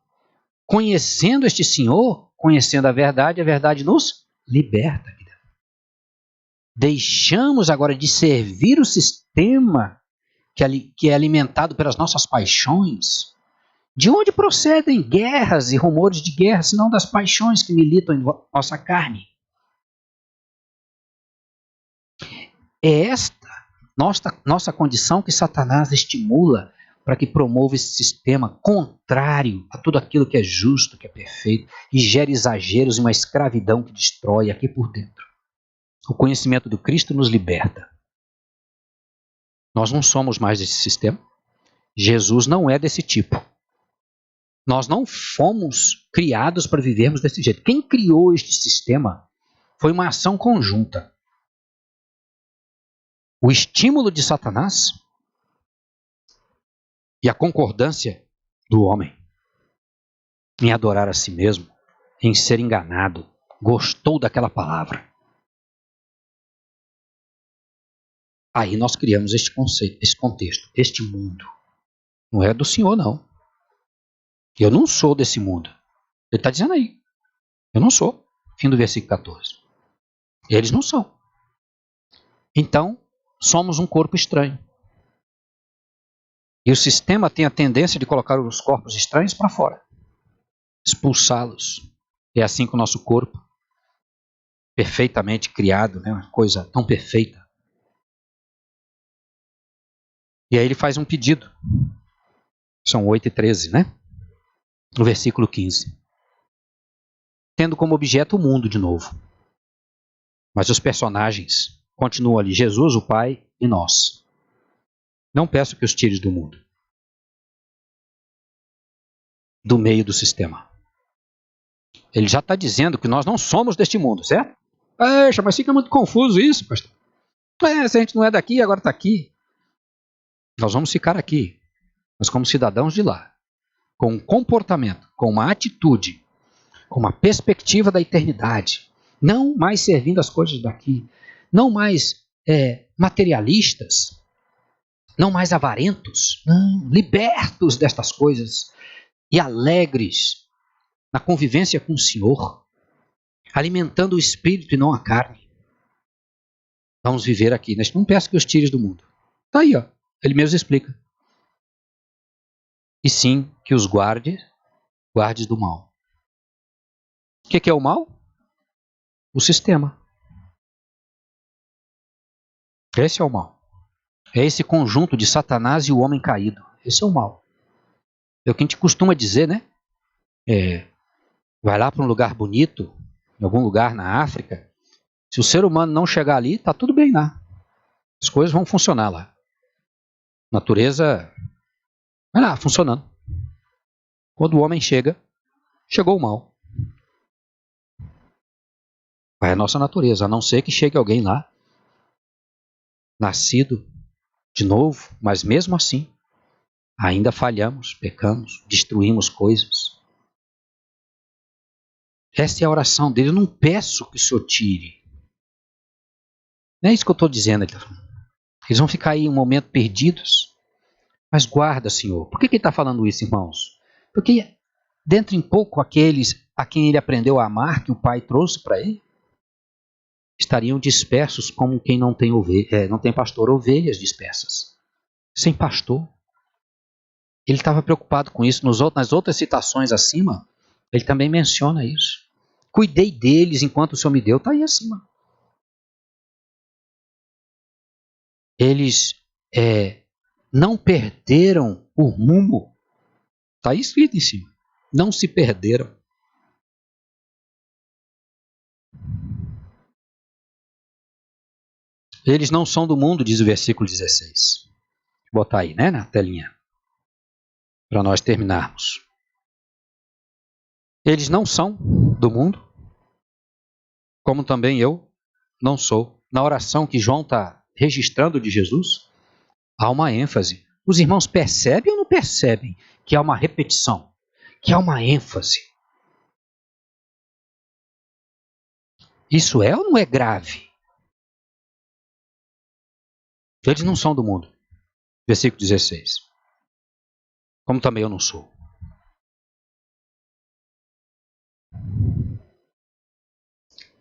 Conhecendo este Senhor, conhecendo a verdade nos liberta. Deixamos agora de servir o sistema que é alimentado pelas nossas paixões. De onde procedem guerras e rumores de guerra, senão das paixões que militam em nossa carne? É esta nossa condição que Satanás estimula para que promova esse sistema contrário a tudo aquilo que é justo, que é perfeito, e gere exageros e uma escravidão que destrói aqui por dentro. O conhecimento do Cristo nos liberta. Nós não somos mais desse sistema. Jesus não é desse tipo. Nós não fomos criados para vivermos desse jeito. Quem criou este sistema foi uma ação conjunta. o estímulo de Satanás e a concordância do homem em adorar a si mesmo, em ser enganado, gostou daquela palavra. Aí nós criamos este conceito, esse contexto, este mundo. Não é do Senhor, não. Eu não sou desse mundo. Ele está dizendo aí. Eu não sou. Fim do versículo 14. Eles não são. Então, somos um corpo estranho. E o sistema tem a tendência de colocar os corpos estranhos para fora. Expulsá-los. É assim com o nosso corpo. Perfeitamente criado, né? Uma coisa tão perfeita. E aí ele faz um pedido. São 8:13, né? No versículo 15. Tendo como objeto o mundo de novo. Mas os personagens continuam ali. Jesus, o Pai e nós. Não peço que os tires do mundo. Do meio do sistema. Ele já está dizendo que nós não somos deste mundo, certo? Poxa, mas fica muito confuso isso, pastor. Se a gente não é daqui, agora está aqui. Nós vamos ficar aqui. Mas como cidadãos de lá. Com um comportamento, com uma atitude, com uma perspectiva da eternidade. Não mais servindo as coisas daqui. Não mais materialistas. Não mais avarentos. Não, libertos destas coisas. E alegres na convivência com o Senhor. Alimentando o espírito e não a carne. Vamos viver aqui. Não peço que os tires do mundo. Está aí, ó. Ele mesmo explica. E sim que os guardes do mal. O que é o mal? O sistema. Esse é o mal. É esse conjunto de Satanás e o homem caído. Esse é o mal. É o que a gente costuma dizer, né? Vai lá para um lugar bonito, em algum lugar na África. Se o ser humano não chegar ali, está tudo bem lá. As coisas vão funcionar lá. A natureza vai lá, funcionando. Quando o homem chega, chegou o mal. Vai a nossa natureza, a não ser que chegue alguém lá, nascido de novo, mas mesmo assim, ainda falhamos, pecamos, destruímos coisas. Essa é a oração dele. Eu não peço que o Senhor tire. Não é isso que eu estou dizendo. Eles vão ficar aí um momento perdidos. Mas guarda, Senhor. Por que ele está falando isso, irmãos? Porque dentro em pouco aqueles a quem ele aprendeu a amar, que o Pai trouxe para ele, estariam dispersos como quem não tem não tem pastor, ovelhas dispersas. Sem pastor. Ele estava preocupado com isso. Nas outras citações acima, ele também menciona isso. Cuidei deles enquanto o Senhor me deu. Está aí acima. Eles não perderam o rumo. Está escrito em cima. Não se perderam. Eles não são do mundo, diz o versículo 16. Vou botar aí, né, na telinha. Para nós terminarmos. Eles não são do mundo, como também eu não sou. Na oração que João está registrando de Jesus, há uma ênfase. Os irmãos percebem ou não percebem que há uma repetição? Que há uma ênfase? Isso é ou não é grave? Eles não são do mundo. Versículo 16. Como também eu não sou.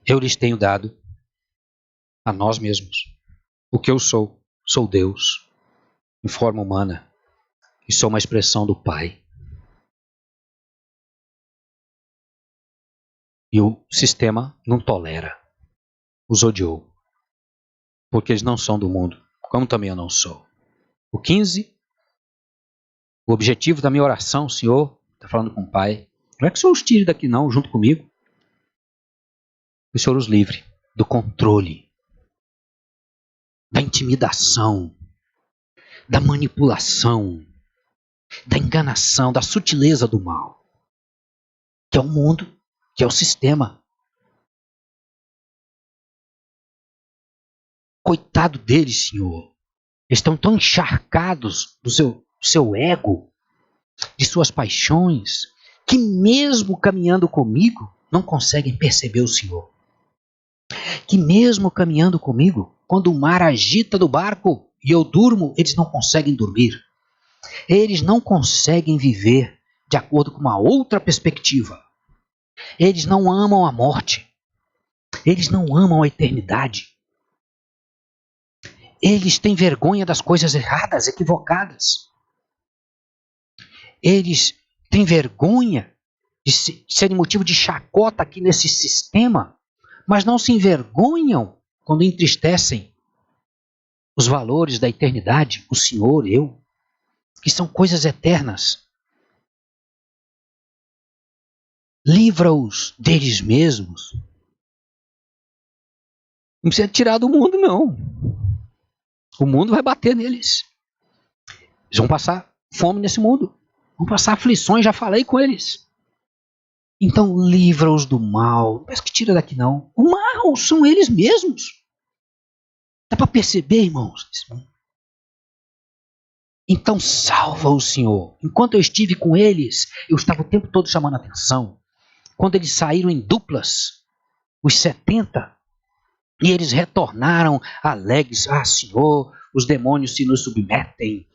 Eu lhes tenho dado a nós mesmos o que eu sou. Sou Deus, em forma humana, e sou uma expressão do Pai. E o sistema não tolera. Os odiou. Porque eles não são do mundo, como também eu não sou. O 15, o objetivo da minha oração, o Senhor está falando com o Pai. Não é que o Senhor os tire daqui não, junto comigo. Que o Senhor os livre do controle, da intimidação, da manipulação, da enganação, da sutileza do mal. Que é o mundo, que é o sistema. Coitado deles, Senhor. Eles estão tão encharcados do seu ego, de suas paixões, que mesmo caminhando comigo, não conseguem perceber o Senhor. Que mesmo caminhando comigo, quando o mar agita do barco e eu durmo, eles não conseguem dormir. Eles não conseguem viver de acordo com uma outra perspectiva. Eles não amam a morte. Eles não amam a eternidade. Eles têm vergonha das coisas erradas, equivocadas. Eles têm vergonha de serem motivo de chacota aqui nesse sistema, mas não se envergonham quando entristecem os valores da eternidade, o Senhor, eu, que são coisas eternas. Livra-os deles mesmos. Não precisa tirar do mundo, não. O mundo vai bater neles. Eles vão passar fome nesse mundo. Vão passar aflições, já falei com eles. Então livra-os do mal. Não parece que tira daqui, não. O mal são eles mesmos. Dá para perceber, irmãos? Então salva o Senhor. Enquanto eu estive com eles, eu estava o tempo todo chamando a atenção. Quando eles saíram em duplas, os 70, e eles retornaram alegres. Ah, Senhor, os demônios se nos submetem.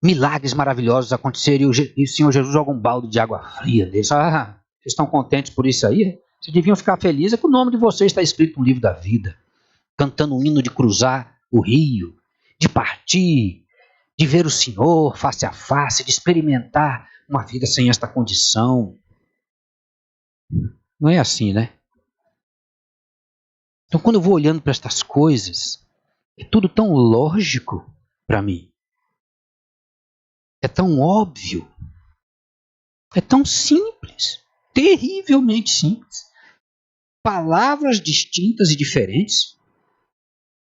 Milagres maravilhosos aconteceram e o Senhor Jesus joga um balde de água fria deles. Ah, vocês estão contentes por isso aí? Vocês deviam ficar felizes, é que o nome de vocês está escrito no livro da vida. Cantando um hino de cruzar o rio, de partir, de ver o Senhor face a face, de experimentar uma vida sem esta condição. Não é assim, né? Então, quando eu vou olhando para estas coisas, é tudo tão lógico para mim. É tão óbvio. É tão simples. Terrivelmente simples. Palavras distintas e diferentes.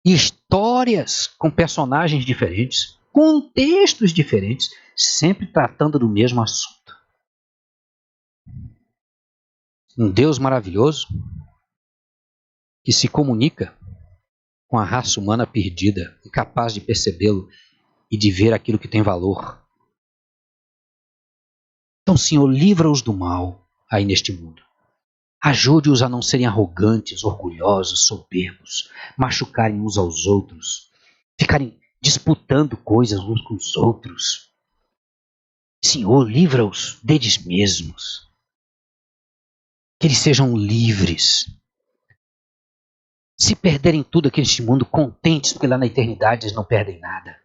Histórias com personagens diferentes. Contextos diferentes. Sempre tratando do mesmo assunto. Um Deus maravilhoso que se comunica com a raça humana perdida, incapaz de percebê-lo e de ver aquilo que tem valor. Então, Senhor, livra-os do mal aí neste mundo. Ajude-os a não serem arrogantes, orgulhosos, soberbos, machucarem uns aos outros, ficarem disputando coisas uns com os outros. Senhor, livra-os deles mesmos. Que eles sejam livres. Se perderem tudo aqui neste mundo, contentes, porque lá na eternidade eles não perdem nada.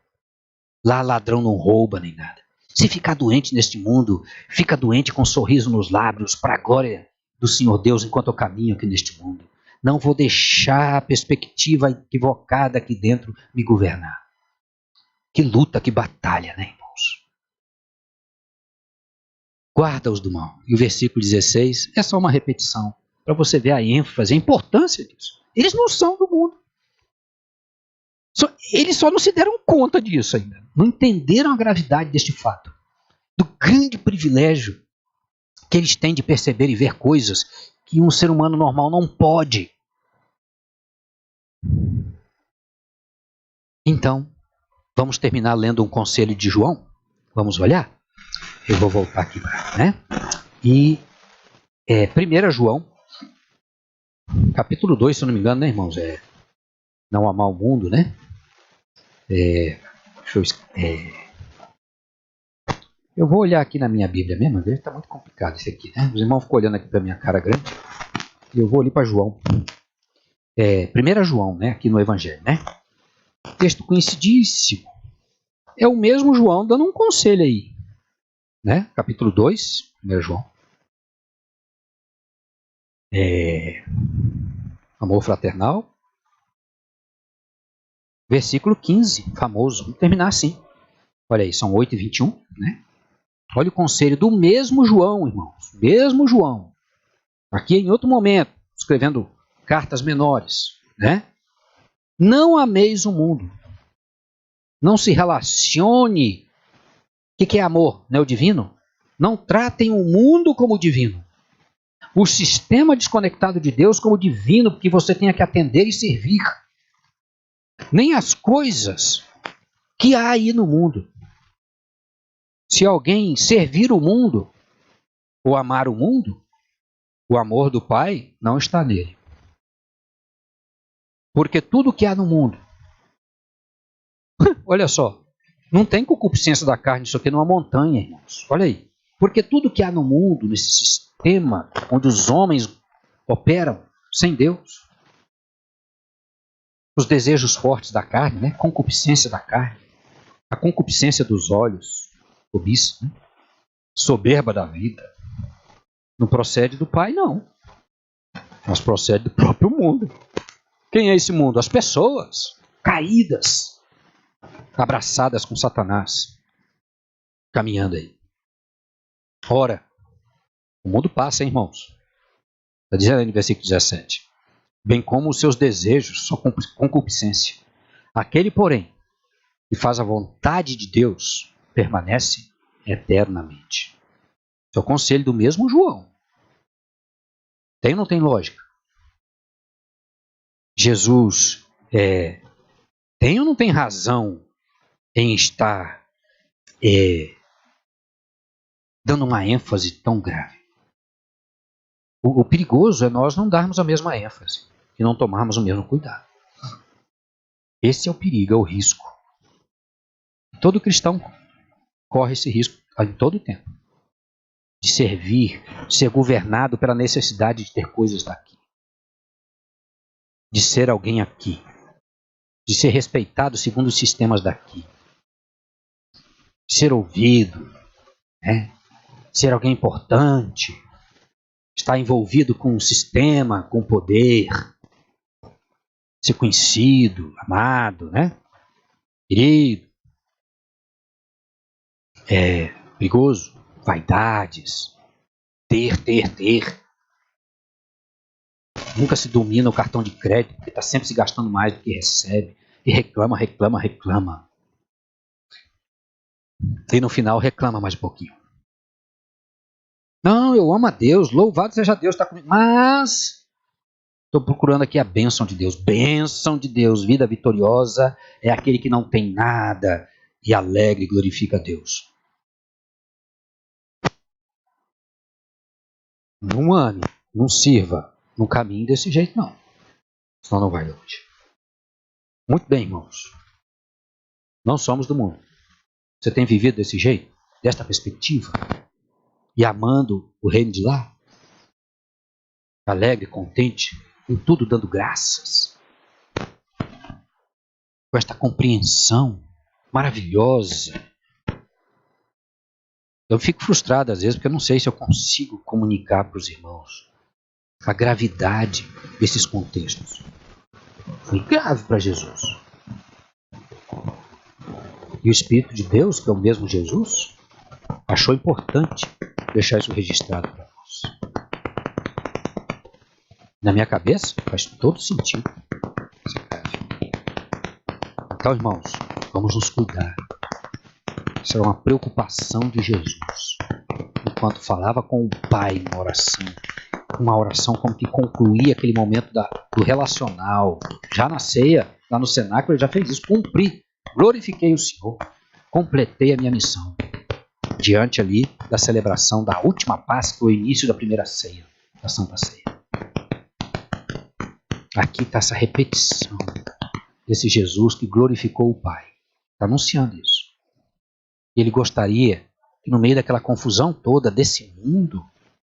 Lá ladrão não rouba nem nada. Se ficar doente neste mundo, fica doente com um sorriso nos lábios, para a glória do Senhor Deus, enquanto eu caminho aqui neste mundo. Não vou deixar a perspectiva equivocada aqui dentro me governar. Que luta, que batalha, né, irmãos? Guarda-os do mal. E o versículo 16 é só uma repetição, para você ver a ênfase, a importância disso. Eles não são do mundo. Eles só não se deram conta disso ainda. Não entenderam a gravidade deste fato. Do grande privilégio que eles têm de perceber e ver coisas que um ser humano normal não pode. Então, vamos terminar lendo um conselho de João? Vamos olhar? Eu vou voltar aqui, né? E 1 João, capítulo 2, se eu não me engano, né, irmãos? Não amar o mundo, né? Eu vou olhar aqui na minha Bíblia mesmo, está muito complicado isso aqui, né? Os irmãos ficam olhando aqui para minha cara grande. E eu vou ali para João. 1 João, né? Aqui no Evangelho, né? Texto conhecidíssimo. É o mesmo João dando um conselho aí, né? Capítulo 2, 1 João. Amor fraternal. Versículo 15, famoso. Vamos terminar assim. Olha aí, são 8h21, né? Olha o conselho do mesmo João, irmãos. Mesmo João. Aqui em outro momento, escrevendo cartas menores, né? Não ameis o mundo. Não se relacione. O que é amor? Não é o divino? Não tratem o mundo como divino. O sistema desconectado de Deus como divino, porque você tenha que atender e servir. nem as coisas que há aí no mundo. Se alguém servir o mundo ou amar o mundo, o amor do Pai não está nele. Porque tudo que há no mundo, olha só, não tem concupiscência da carne, isso aqui numa montanha, irmãos. Olha aí. Porque tudo que há no mundo, nesse sistema onde os homens operam sem Deus, os desejos fortes da carne, né? Concupiscência da carne, a concupiscência dos olhos, cobiça, né? Soberba da vida, não procede do Pai, não. Mas procede do próprio mundo. Quem é esse mundo? As pessoas caídas, abraçadas com Satanás, caminhando aí. Ora, o mundo passa, hein, irmãos? Está dizendo aí no versículo 17. Bem como os seus desejos, sua concupiscência. Aquele, porém, que faz a vontade de Deus, permanece eternamente. Esse é o conselho do mesmo João. Tem ou não tem lógica? Jesus tem ou não tem razão em estar dando uma ênfase tão grave? O perigoso é nós não darmos a mesma ênfase e não tomarmos o mesmo cuidado. Esse é o perigo, é o risco. Todo cristão corre esse risco em todo o tempo. De servir, de ser governado pela necessidade de ter coisas daqui. De ser alguém aqui. De ser respeitado segundo os sistemas daqui. De ser ouvido. De ser alguém importante. Estar envolvido com o sistema, com o poder. Ser conhecido, amado, né? Querido. Perigoso. Vaidades. Ter. Nunca se domina o cartão de crédito, porque está sempre se gastando mais do que recebe. E reclama. E no final reclama mais um pouquinho. Não, eu amo a Deus, louvado seja Deus, está comigo. Mas estou procurando aqui a bênção de Deus. Bênção de Deus, vida vitoriosa é aquele que não tem nada e alegre glorifica a Deus. Não ame, não sirva, não caminhe desse jeito não. Senão não vai longe. Muito bem, irmãos. Não somos do mundo. Você tem vivido desse jeito? Desta perspectiva? E amando o reino de lá? Alegre, contente, em tudo dando graças. Com esta compreensão maravilhosa. Eu fico frustrado às vezes porque eu não sei se eu consigo comunicar para os irmãos a gravidade desses contextos. Foi grave para Jesus. E o Espírito de Deus, que é o mesmo Jesus, achou importante deixar isso registrado para nós. Na minha cabeça, faz todo sentido. Então, irmãos, vamos nos cuidar. Isso era uma preocupação de Jesus. Enquanto falava com o Pai numa oração. Uma oração como que concluía aquele momento do relacional. Já na ceia, lá no cenáculo, ele já fez isso. Cumpri, glorifiquei o Senhor. Completei a minha missão. Diante ali da celebração da última Páscoa, o início da primeira ceia, da Santa Ceia. Aqui está essa repetição desse Jesus que glorificou o Pai. Está anunciando isso. Ele gostaria que no meio daquela confusão toda desse mundo,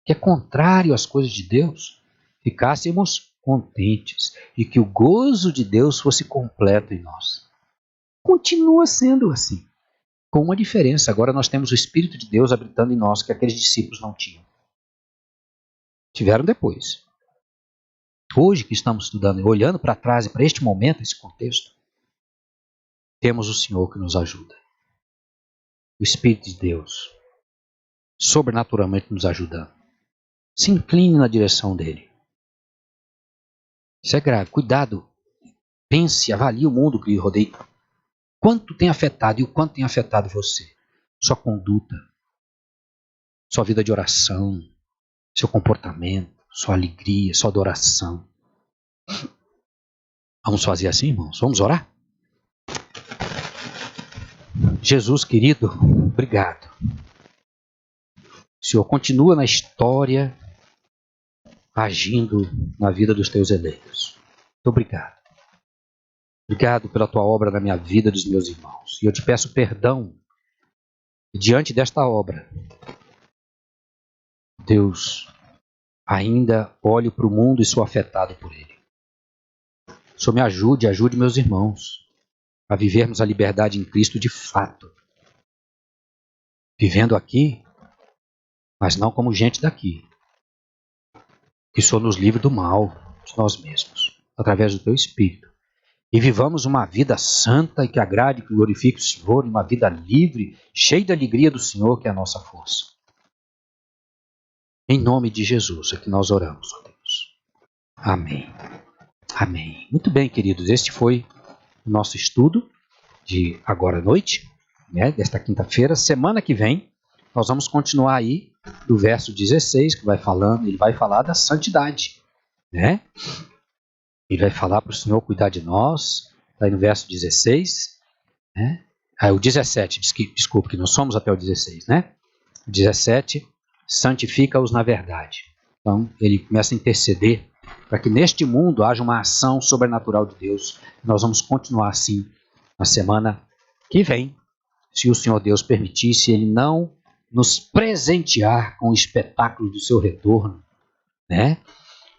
que é contrário às coisas de Deus, ficássemos contentes e que o gozo de Deus fosse completo em nós. Continua sendo assim. Com uma diferença, agora nós temos o Espírito de Deus habitando em nós, que aqueles discípulos não tinham. Tiveram depois. Hoje que estamos estudando, olhando para trás e para este momento, esse contexto, temos o Senhor que nos ajuda. O Espírito de Deus, sobrenaturalmente nos ajudando. Se incline na direção dele. Isso é grave. Cuidado. Pense, avalie o mundo que lhe rodeia. Quanto tem afetado e o quanto tem afetado você? Sua conduta, sua vida de oração, seu comportamento, sua alegria, sua adoração. Vamos fazer assim, irmãos? Vamos orar? Jesus querido, obrigado. O Senhor continua na história, agindo na vida dos teus eleitos. Muito obrigado. Obrigado pela tua obra na minha vida e dos meus irmãos. E eu te peço perdão diante desta obra. Deus, ainda olho para o mundo e sou afetado por ele. O Senhor me ajude meus irmãos a vivermos a liberdade em Cristo de fato. Vivendo aqui, mas não como gente daqui. Que o Senhor nos livre do mal de nós mesmos, através do teu Espírito. E vivamos uma vida santa e que agrade, que glorifique o Senhor, uma vida livre, cheia da alegria do Senhor, que é a nossa força. Em nome de Jesus é que nós oramos, ó Deus. Amém. Amém. Muito bem, queridos, este foi o nosso estudo de agora à noite, né, desta quinta-feira. Semana que vem, nós vamos continuar aí do verso 16, que ele vai falar da santidade, né? Ele vai falar para o Senhor cuidar de nós, está aí no verso 16, né? O 17, desculpe, que nós somos até o 16, né? O 17, santifica-os na verdade. Então, ele começa a interceder para que neste mundo haja uma ação sobrenatural de Deus. Nós vamos continuar assim na semana que vem, se o Senhor Deus permitir, se Ele não nos presentear com o espetáculo do seu retorno, né?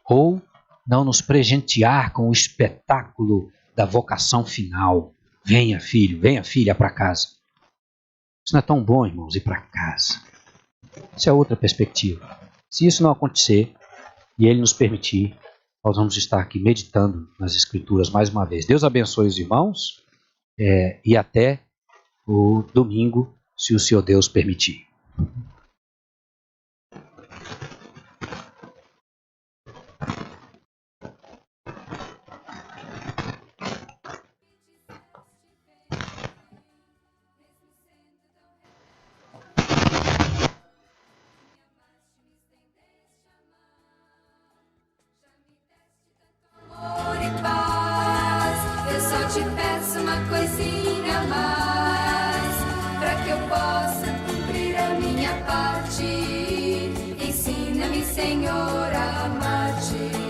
Ou não nos presentear com o espetáculo da vocação final. Venha, filho, venha, filha, para casa. Isso não é tão bom, irmãos, ir para casa. Isso é outra perspectiva. Se isso não acontecer e Ele nos permitir, nós vamos estar aqui meditando nas Escrituras mais uma vez. Deus abençoe os irmãos e até o domingo, se o Senhor Deus permitir. Amor e paz, eu só te peço uma coisinha a mais, para que eu possa cumprir a minha parte. Ensina-me, Senhor, a amar-te.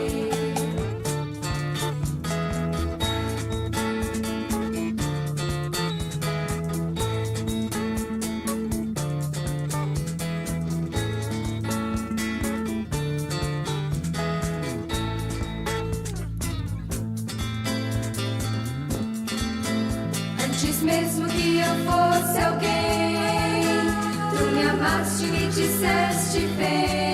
Antes mesmo que eu fosse alguém, tu me amaste e me disseste vem.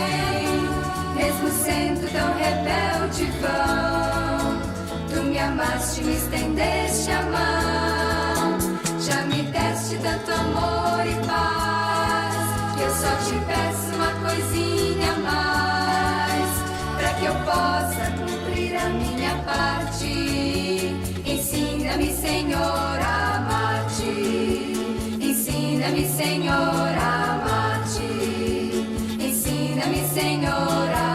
Mesmo sendo tão rebelde vão, tu me amaste e me estendeste a mão. Já me deste tanto amor e paz, que eu só te peço uma coisinha a mais, para que eu possa cumprir a minha parte. Ensina-me, Senhor, a amar-te. Ensina-me, Senhor, a amar-te. Ensina-me, Senhor, a